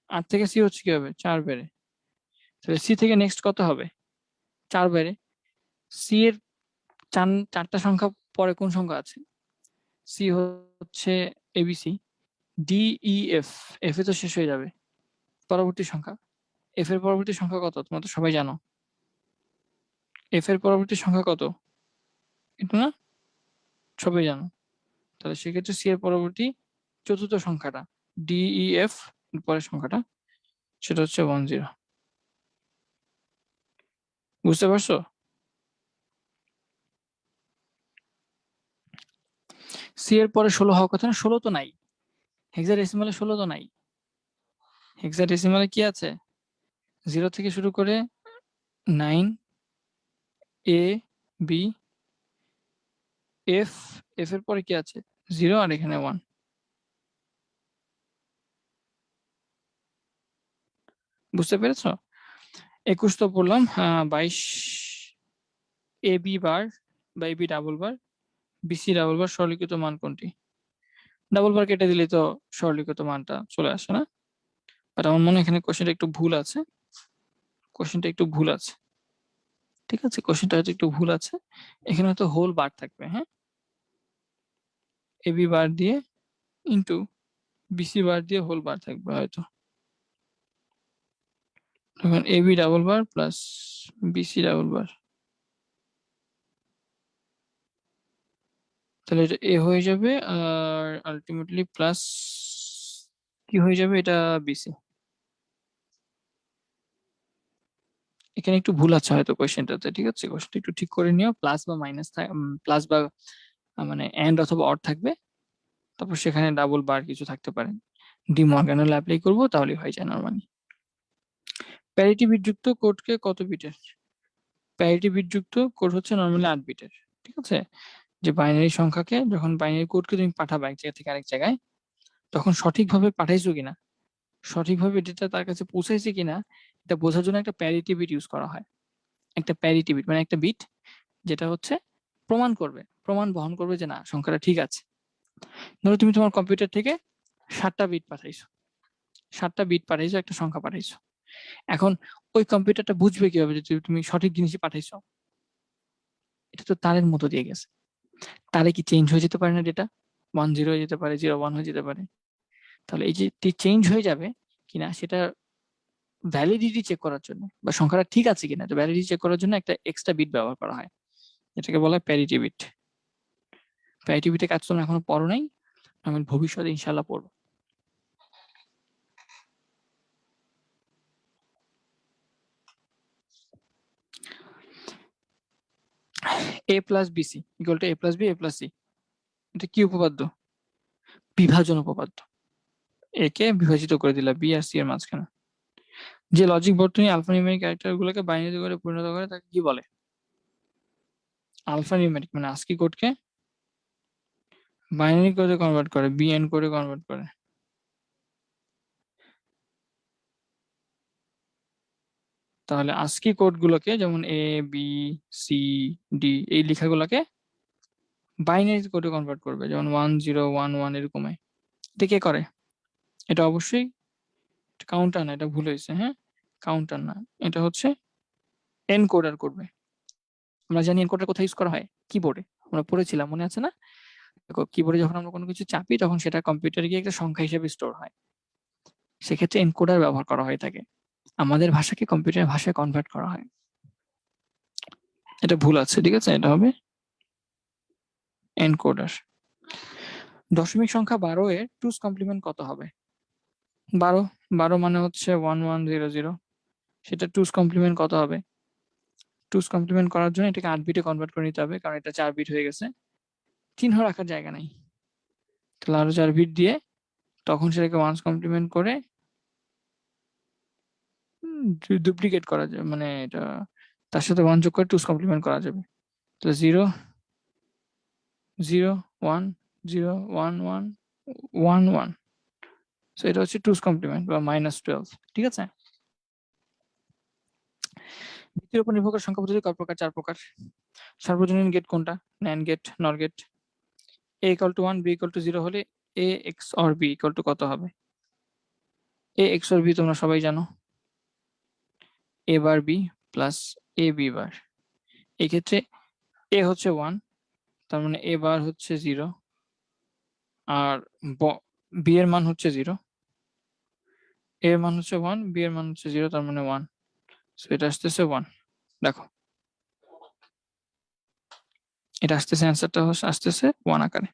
8 থেকে সি হচ্ছে কিভাবে? 4 বেড়ে। তাহলে সি থেকে নেক্সট কত হবে? 4 বেড়ে। সি এর চারটা সংখ্যা পরে কোন সংখ্যা আছে? সি হচ্ছে ABC. D E F, F এ তো শেষ হয়ে যাবে। পরবর্তী সংখ্যা, এফ এর পরবর্তী সংখ্যা কত তোমরা তো সবাই জানো। এফ এর পরবর্তী সংখ্যা কত? এটা না সবাই জানো। তাহলে সেক্ষেত্রে সি এর পরবর্তী চতুর্থ সংখ্যাটা DEF পরের সংখ্যাটা সেটা হচ্ছে 10। বুঝতে পারছো? সি এর পরে 16 হওয়ার কথা না, 16 তো নাই। হেক্সাডেসিমালে 16 তো নাই। হেক্সাডেসিমালে কি আছে? 0 থেকে শুরু করে 9 A B F, F এর পরে কি আছে? 0 আর এখানে 1। বুঝতে পেরেছো? 21 তো বললাম। 22 AB বার বা AB ডাবল বার BC ডাবল বার সরলীকৃত মান কোনটি? ডাবল বার কেটে দিলে তো সরলীকৃত মানটা চলে আসে না? বাট আমার মনে হয় এখানে কোশ্চেনটা একটু ভুল আছে। কোশ্চেনটা একটু ভুল আছে। ঠিক আছে, কোশ্চেনটা হয়তো একটু ভুল আছে। এখানে হয়তো হোল বার থাকবে। হ্যাঁ, এবি বার দিয়ে ইন্টু বিসি বার দিয়ে হোল বার থাকবে হয়তো। তখন AB double bar plus BC double bar, তাহলে এটা এ হয়ে যাবে আর আলটিমেটলি প্লাস কি হয়ে যাবে? এটা বিসি। এখানে একটু ভুল আছে হয়তো কোশ্চেনটাতে। ঠিক আছে, কোশ্চেনটা একটু ঠিক করে নিও। প্লাস বা মাইনাস প্লাস বা মানে এন্ড অথবা অর থাকবে, তারপর সেখানে ডাবল বার কিছু থাকতে পারে। ডি মর্গানের অ্যাপ্লাই করবো তাহলে হয়ে যায় নরমালি। প্যারিটি বিটযুক্ত কোডকে কত বিটের? প্যারিটি বিটযুক্ত কোড হচ্ছে নরমালি 8 বিটের। ঠিক আছে, যে বাইনারি সংখ্যাকে যখন বাইনারি কোডকে তুমি পাঠাবা এক জায়গা থেকে আরেক জায়গায়, তখন সঠিকভাবে পাঠাইছো কিনা, সঠিকভাবে ডেটা তার কাছে পৌঁছাইছে কিনা, এটা বোঝার জন্য একটা প্যারিটি বিট ইউজ করা হয়। একটা প্যারিটি বিট মানে একটা বিট যেটা হচ্ছে প্রমাণ করবে, প্রমাণ বহন করবে যে না সংখ্যাটা ঠিক আছে। ধরো তুমি তোমার কম্পিউটার থেকে 7টা বিট পাঠাইছো, 7টা বিট পাঠাইছো, একটা সংখ্যা পাঠাইছো। এখন ওই কম্পিউটারটা বুঝবে কিভাবে যে তুমি সঠিক জিনিসই পাঠাইছো? এটা তো তারের মতো দিয়ে গেছে। তারে কি চেঞ্জ হয়ে যেতে পারে না? ডেটা 10 হয়ে যেতে পারে, 01 হয়ে যেতে পারে। তাহলে এই যে চেঞ্জ হয়ে যাবে কিনা সেটা ভ্যালিডিটি চেক করার জন্য বা সংখ্যাটা ঠিক আছে কিনা এটা ভ্যালিডিটি চেক করার জন্য একটা এক্সট্রা বিট ব্যবহার করা হয়, এটাকে বলা হয় প্যারিটি বিট। প্যারিটি বিটের কাজ তোমরা এখনো পড়ো নাই, আমি ভবিষ্যতে ইনশাল্লাহ পড়বো। A plus BC equal to A plus B A plus C, এটা কি উপপাদ্য? বিভাজন উপপাদ্য। এ কে বিভাজিত করে দিলা বি আর সি এর মাঝখানে। যে লজিক বর্তনী আলফা নিউমেরিক ক্যারেক্টার গুলোকে বাইনারি করে পরিণত করে তাকে কি বলে? আলফা নিউমেরিক মানে আস্কি কোডকে বাইনারি কোডে কনভার্ট করে, বিএন কোডে কনভার্ট করে। তাহলে আস্কি কোড গুলোকে যেমন এ বি সি ডি এই লেখাগুলোকে বাইনারি কোডে কনভার্ট করবে, যেমন 1011 এরকম। এটা কে করে? এটা অবশ্যই কাউন্টার না, এটা ভুল হয়েছে। হ্যাঁ, কাউন্টার না, এটা হচ্ছে এনকোডার করবে। আমরা জানি এনকোডার কোথায় ইউজ করা হয়, কিবোর্ডে আমরা পড়েছিলাম, মনে আছে না? দেখো কিবোর্ডে যখন আমরা কোনো কিছু চাপি তখন সেটা কম্পিউটারে গিয়ে একটা সংখ্যা হিসেবে স্টোর হয়, সেক্ষেত্রে এনকোডার ব্যবহার করা হয়ে থাকে। আমাদের ভাষাকে কম্পিউটার ভাষায় কনভার্ট করা হয়। এটা ভুল আছে, ঠিক আছে, এটা হবে এনকোডার। দশমিক সংখ্যা 12 এর টুস কমপ্লিমেন্ট কত হবে? 12 মানে হচ্ছে 1100, সেটা টুস কমপ্লিমেন্ট কত হবে? টুস কমপ্লিমেন্ট করার জন্য এটাকে 8 বিটে কনভার্ট করে নিতে হবে, কারণ এটা 4 বিট হয়ে গেছে, চিহ্ন রাখার জায়গা নাই, তাহলে আরো 4 বিট দিয়ে তখন সেটাকে ওয়ান্স কমপ্লিমেন্ট করে ডুপ্লিকেট করা যাবে, মানে এটা তার সাথে 1 যোগ করে টুস কমপ্লিমেন্ট করা যাবে। তাহলে 0 0 1 0 1 1 1 1, সো এটা হচ্ছে টুস কমপ্লিমেন্ট বা -12, ঠিক আছে। ভিত্তির উপর নির্ভর করে সংখ্যা পদ্ধতি কয় প্রকার? 4 প্রকার। সার্বজনীন গেট কোনটা? ন্যান্ড গেট, নর গেট। a = 1 b = 0 হলে a XOR b = কত হবে? a XOR b তোমরা সবাই জানো, a bar b plus a b বার। এই ক্ষেত্রে a হচ্ছে 1, তার মানে a বার হচ্ছে 0, আর b এর মান হচ্ছে 0, a এর মান হচ্ছে 1, b এর মান হচ্ছে 0, তার মানে 1, সো এটা আসতেছে 1। দেখো এটা আসতেছে, অ্যান্সারটা আসতেছে 1 আকারে।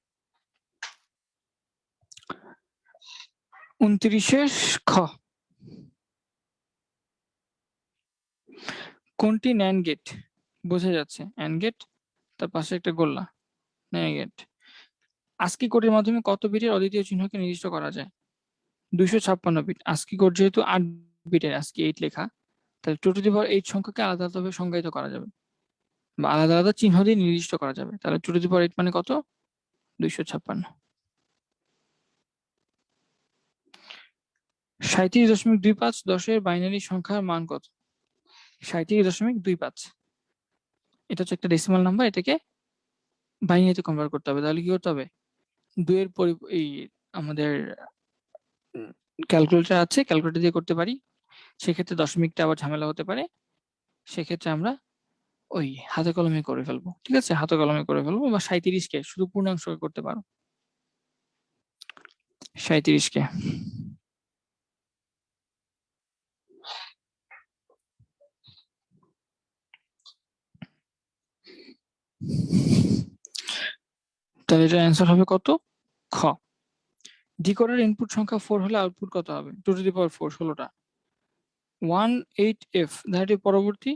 29 খ, কোনটি ন্যান্ড গেট? বোঝা যাচ্ছে অ্যান্ড গেট, তার পাশে একটা গোল্লা, ন্যান্ড গেট। ASCII কোডের মাধ্যমে কত বিটের অদ্বিতীয় চিহ্নকে নির্দিষ্ট করা যায়? 256 বিট। ASCII কোড যেহেতু 8 বিটের, ASCII 8 লেখা, তাহলে 2^8 সংখ্যাকে আলাদা আলাদাভাবে সংজ্ঞায়িত করা যাবে বা আলাদা আলাদা চিহ্ন দিয়ে নির্দিষ্ট করা যাবে। তাহলে 2^8 মানে কত? 256। 37.25 10-এর বাইনারি সংখ্যার মান কত? 37.25, এটা হচ্ছে একটা ডেসিমাল নাম্বার, এটাকে বাইনারিতে কনভার্ট করতে হবে। তাহলে কি করতে হবে? 2 এর এই আমাদের ক্যালকুলেটর আছে, ক্যালকুলেটর দিয়ে করতে পারি, সেক্ষেত্রে দশমিকটা আবার ঝামেলা হতে পারে, সেক্ষেত্রে আমরা ওই হাতে কলমে করে ফেলবো, ঠিক আছে, হাতে কলমে করে ফেলবো, বা 37কে শুধু পূর্ণাংশ করতে পারো, 37কে। তাহলে এটার অ্যান্সার হবে কত? খ। ডিকোডার ইনপুট সংখ্যা 4 হলে আউটপুট কত হবে? 2^4, 16টা। 18f ধারাটির পরবর্তী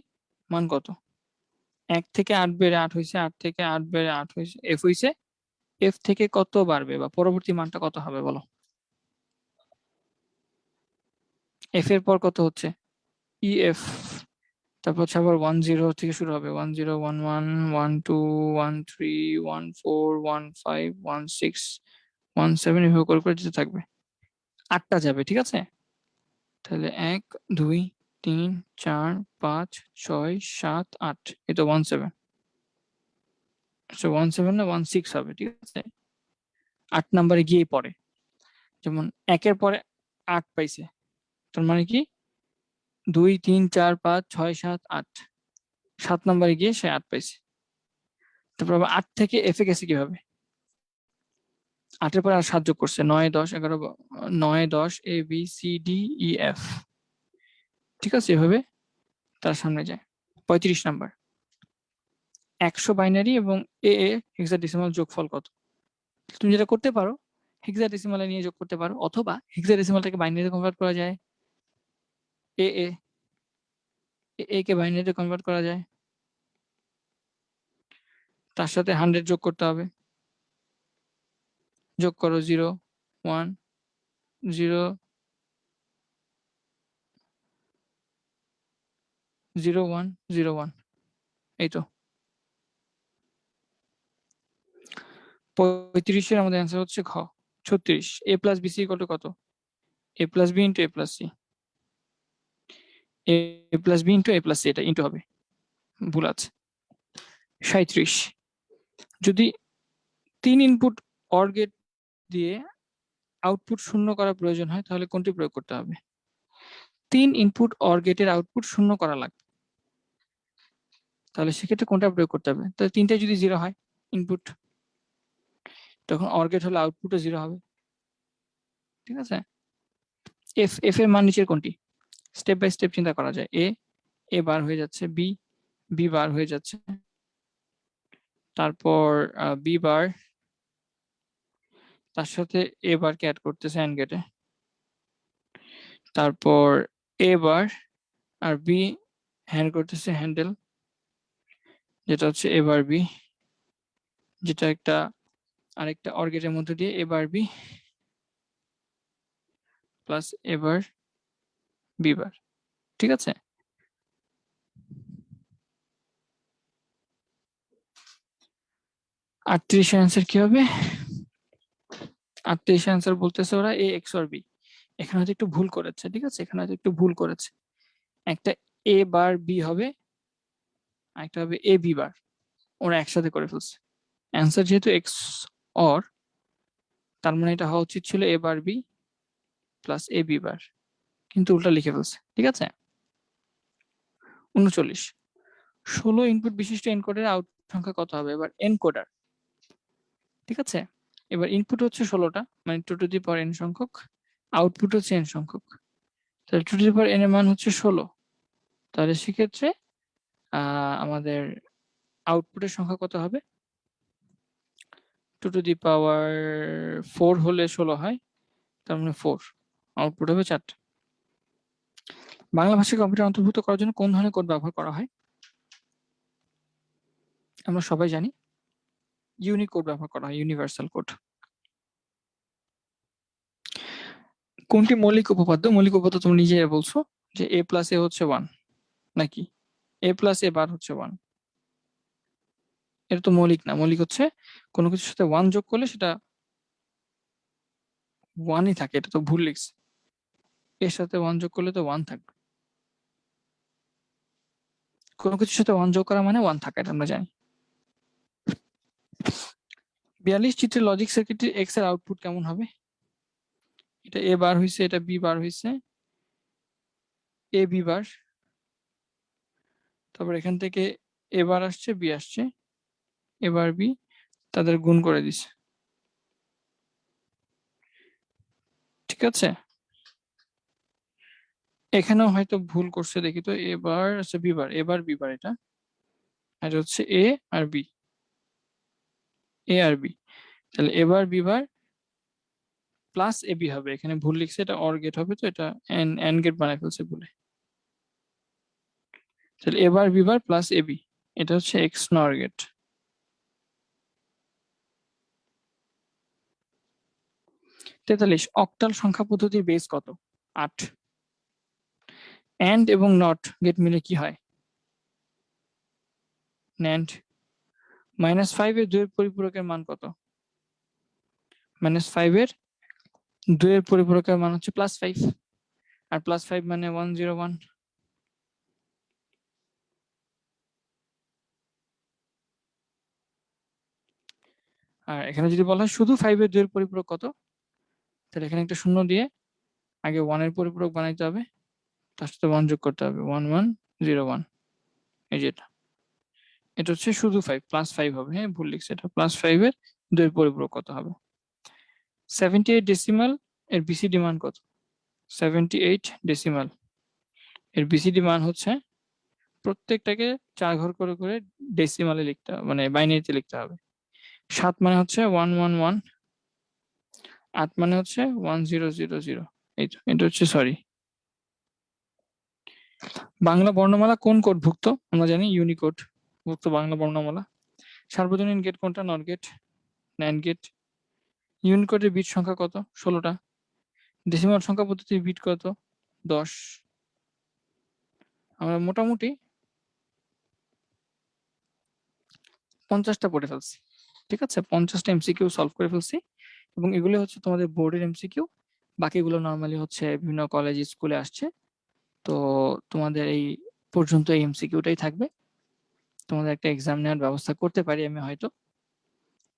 মান কত? 1 থেকে 8 বেড়ে 8 হয়েছে, 8 থেকে 8 বেড়ে 8 হয়েছে, f হয়েছে, f থেকে কত বাড়বে বা পরবর্তী মানটা কত হবে বলো? f এর পর কত হচ্ছে? ef, তারপর হচ্ছে আবার 10 থেকে শুরু হবে, 10 11 12 13 14 15 16 17 এভাবে করে যেতে থাকবে, 8টা যাবে, ঠিক আছে। তাহলে 1 2 3 4 5 6 7 8, এটা 17, আচ্ছা 17 না 16 হবে, ঠিক আছে। 8 নাম্বারে গিয়ে পড়ে, যেমন 1-এর পরে 8 পাইছে, তার মানে কি 2 3 4 5 6 7 8, 7 নাম্বারে গিয়ে সে 8 পাইছে। তারপর আবার 8 থেকে এফ এ গেছে কিভাবে? 8-এর পরে আর 7 যোগ করছে, 9 10 11 9 10 A B C D E F, ঠিক আছে, এভাবে তার সামনে যায়। 35 নাম্বার, 100 বাইনারি এবং এ এ হেক্সাডেসিমাল যোগফল কত? তুমি যেটা করতে পারো, হেক্সাডেসিমালে নিয়ে যোগ করতে পারো, অথবা হেক্সাডেসিমালটাকে বাইনারিতে কনভার্ট করা যায়, এ এ এ কে বাইনারিতে কনভার্ট করা যায়, তার সাথে 100 যোগ করতে হবে, যোগ করো 0 1 0 0 1 0 1, এই তো। 35-এর আমাদের অ্যান্সার হচ্ছে ঘ। 36 a plus B C equal to কত? a plus B into a plus সি, a plus B into a plus C, এটা ইন্টু হবে, ভুল আছে। 37, যদি 3 ইনপুট অর গেট দিয়ে আউটপুট শূন্য করা প্রয়োজন হয় তাহলে কোনটি প্রয়োগ করতে হবে? 3 ইনপুট অর গেটের আউটপুট শূন্য করা লাগবে, তাহলে সেক্ষেত্রে কোনটা প্রয়োগ করতে হবে? তাহলে তিনটাই যদি 0 হয় ইনপুট, তখন OR গেট হলে আউটপুটও 0 হবে। ঠিক আছে? এফ এর মান নিচের কোনটি? স্টেপ বাই স্টেপ চিন্তা করা যায়। এ বার হয়ে যাচ্ছে, বি বার হয়ে যাচ্ছে, তারপর বি বার, তার সাথে এ বারকে অ্যাড করতেছে অ্যান্ড গেটে, তারপর এ বার আর বি হ্যান্ড করতেছে হ্যান্ডেল, যেটা হচ্ছে এ বার বি, যেটা একটা আরেকটা OR গেটের মধ্যে দিয়ে এ বার বি প্লাস এ বার বি বার। ঠিক আছে? 38 এর অ্যান্সার কি হবে? 38 অ্যান্সার বলতেছে ওরা এ XOR বি। এখানে হয়তো একটু ভুল করেছে। ঠিক আছে? এখানে হয়তো একটু ভুল করেছে। একটা এ বার বি হবে, আরেকটা হবে এ বি বার। ওরা একসাথে করে ফেলছে। অ্যান্সার যেহেতু XOR, তার মানে এটা হওয়া উচিত ছিল এ bar B plus A B বার, কিন্তু উল্টা লিখে ফেলছে। ঠিক আছে? 39, 16 ইনপুট বিশিষ্ট এনকোডারের আউটপুট সংখ্যা কত হবে? এবার এনকোডার। ঠিক আছে? এবার ইনপুট হচ্ছে 16টা, মানে 2 টু দি পাওয়ার n সংখ্যক, আউটপুট হচ্ছে n সংখ্যক। তাহলে 2 টু দি পাওয়ার n এর মান হচ্ছে 16। তাহলে সেক্ষেত্রে আমাদের আউটপুটের সংখ্যা কত হবে? 2 টু দি পাওয়ার 4 হলে 16 হয়, তার মানে 4। আউটপুট হবে 4টা। বাংলা ভাষাকে কম্পিউটার অন্তর্ভুক্ত করার জন্য কোন ধরনের কোড ব্যবহার করা হয়? আমরা সবাই জানি ইউনিকোড ব্যবহার করা হয়, ইউনিভার্সাল কোড। কোনটি মৌলিক উপপাদ্য? মৌলিক উপপাদ্য তুমি নিজেই বলছো যে a প্লাস এ হচ্ছে 1, নাকি a প্লাস এ বার হচ্ছে 1। এটা তো মৌলিক না। মৌলিক হচ্ছে কোনো কিছুর সাথে 1 যোগ করলে সেটা 1ই থাকে। এটা তো ভুল লিখছে। এর সাথে 1 যোগ করলে তো 1 থাকবে। কোনো কিছুর সাথে 1 যোগ করা মানে 1 থাকা, এটা আমরা জানি। 42 চিত্রের লজিক সার্কিটের এক্স এর আউটপুট কেমন হবে? এটা এ বার হইছে, এটা বি বার হইছে, এ বি বার, তারপর এখান থেকে এ বার আসছে, বি আসছে, এবার বি, তাদের গুণ করে দিছে। ঠিক আছে? এখানেও হয়তো ভুল করছে, দেখি তো। এবার আচ্ছা বি বার, এবার বি বার, এটা আর হচ্ছে এ আর বি, এ আর বি। তাহলে এবার B bar plus A B হবে। এখানে ভুল লিখছে, এটা অর গেট হবে, তো এটা এন্ড গেট বানায় ফেলছে ভুলে। তাহলে এবার B bar plus A B, এটা হচ্ছে এক্স নর গেট। 43 অক্টাল সংখ্যা পদ্ধতির বেস কত? 8। এন্ড এবং নট গেট মিলে কি হয়? ন্যান্ড। -5 এর 2 এর পরিপূরকের মান কত? -5 এর 2 এর পরিপূরকের মান হচ্ছে +5, আর +5 মানে 101। আর এখানে যদি বলা হয় শুধু 5 এর 2 এর পরিপূরক কত, তাহলে এখানে একটা শূন্য দিয়ে আগে 1 এর পরিপূরক বানাইতে হবে, তার সাথে 1 যোগ করতে হবে, 1101। এই যে এটা হচ্ছে শুধু 5, +5 হবে। হ্যাঁ, ভুল লিখছে, এটা +5 এর 2 এর পরিপূরক কত হবে? 78 ডেসিমাল এর বিসিডি মান কত? 78 ডেসিমাল এর বিসিডি মান হচ্ছে, প্রত্যেকটাকে 4 ঘর করে করে ডেসিমালে লিখতে হবে, মানে বাইনারিতে লিখতে হবে। 7 মানে হচ্ছে 111, 8 মানে হচ্ছে 1000। এই তো, এটা হচ্ছে সরি। বাংলা বর্ণমালা কোন কোড ভুক্ত? আমরা জানি ইউনিকোড ভুক্ত বাংলা বর্ণমালা। সার্বজনীন গেট কোনটা? NOT gate, NAND gate. ইউনিকোডের বিট সংখ্যা কত? 16টা। ডেসিমাল সংখ্যা পদ্ধতির বিট কত? 10। আমরা মোটামুটি 50টা পড়ে ফেলছি। ঠিক আছে? 50টা এমসিকিউ সলভ করে ফেলছি, এবং এগুলো হচ্ছে তোমাদের বোর্ডের এমসিকিউ। বাকিগুলো নর্মালি হচ্ছে বিভিন্ন কলেজ স্কুলে আসছে। তো তোমাদের এই পর্যন্ত এই এমসিকিউটাই থাকবে। তোমাদের একটা এক্সাম নেওয়ার ব্যবস্থা করতে পারি আমি হয়তো,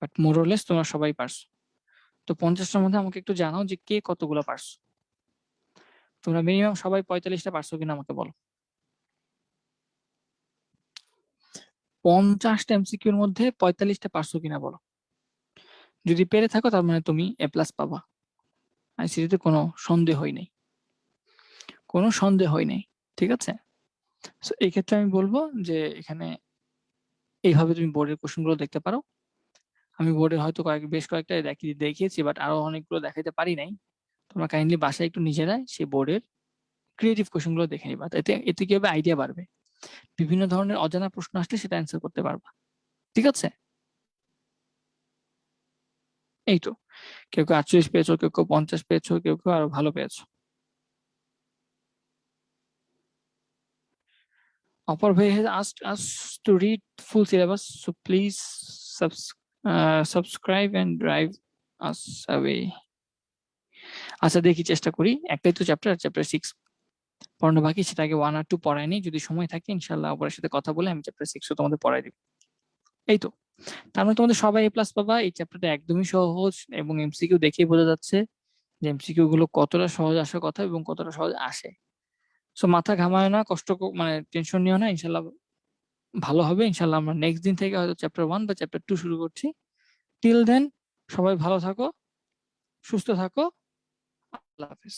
বাট মোরলেস তোমরা সবাই পারছো। তো 50টার মধ্যে আমাকে একটু জানাও যে কে কতগুলো পারছো। তোমরা মিনিমাম সবাই 45টা পারছো কিনা আমাকে বলো। 50টা এমসিকিউর মধ্যে 45টা পারছো কিনা বলো। যদি পেরে থাকো তার মানে তুমি এ প্লাস পাবা। আইসিটিতে কোনো সন্দেহই নেই, কোনো সন্দেহই নেই। ঠিক আছে? সো এই ক্ষেত্রে আমি বলবো যে এখানে এইভাবে তুমি বোর্ডের কোশ্চেনগুলো দেখতে পারো। আমি বোর্ডে হয়তো বেশ কয়েকটা দেখিয়েছি, বাট আরো অনেকগুলো দেখাইতে পারি নাই। তোমরা কাইন্ডলি বাসায় একটু নিজেরাই সেই বোর্ডের ক্রিয়েটিভ কোশ্চেনগুলো দেখে নিবা। এতে এতে কি হবে, আইডিয়া বাড়বে। বিভিন্ন ধরনের অজানা প্রশ্ন আসলে সেটা অ্যান্সার করতে পারবা। ঠিক আছে? এই তো, কেউ 48 পেয়েছো, কেউ 50 পেয়েছো, কেউ আরো ভালো পেয়েছো। Upper Bhai has asked us to read full syllabus, so please subscribe and drive us away. আচ্ছা দেখি, চেষ্টা করি। একটাই তো চ্যাপ্টার 6 পড়ানো বাকি, সেটা আগে 1 আর 2 পড়ায়নি। যদি সময় থাকে ইনশাল্লাহ অপরের সাথে কথা বলে আমি চ্যাপ্টার 6ও তোমাদের পড়াই দিব। এই তো, তার মানে তোমাদের সবাই এ প্লাস পাবা। এই চ্যাপ্টারটা একদমই সহজ এবং এমসিকিউ দেখেই বোঝা যাচ্ছে যে এমসিকিউ গুলো কতটা সহজ আসার কথা এবং কতটা সহজ আসে। সো মাথা ঘামায় না, মানে টেনশন নিও না, ইনশাল্লাহ ভালো হবে। ইনশাল্লাহ আমরা নেক্সট দিন থেকে হয়তো চ্যাপ্টার 1 বা চ্যাপ্টার 2 শুরু করছি। টিল দেন সবাই ভালো থাকো, সুস্থ থাকো, আল্লাহ হাফেজ।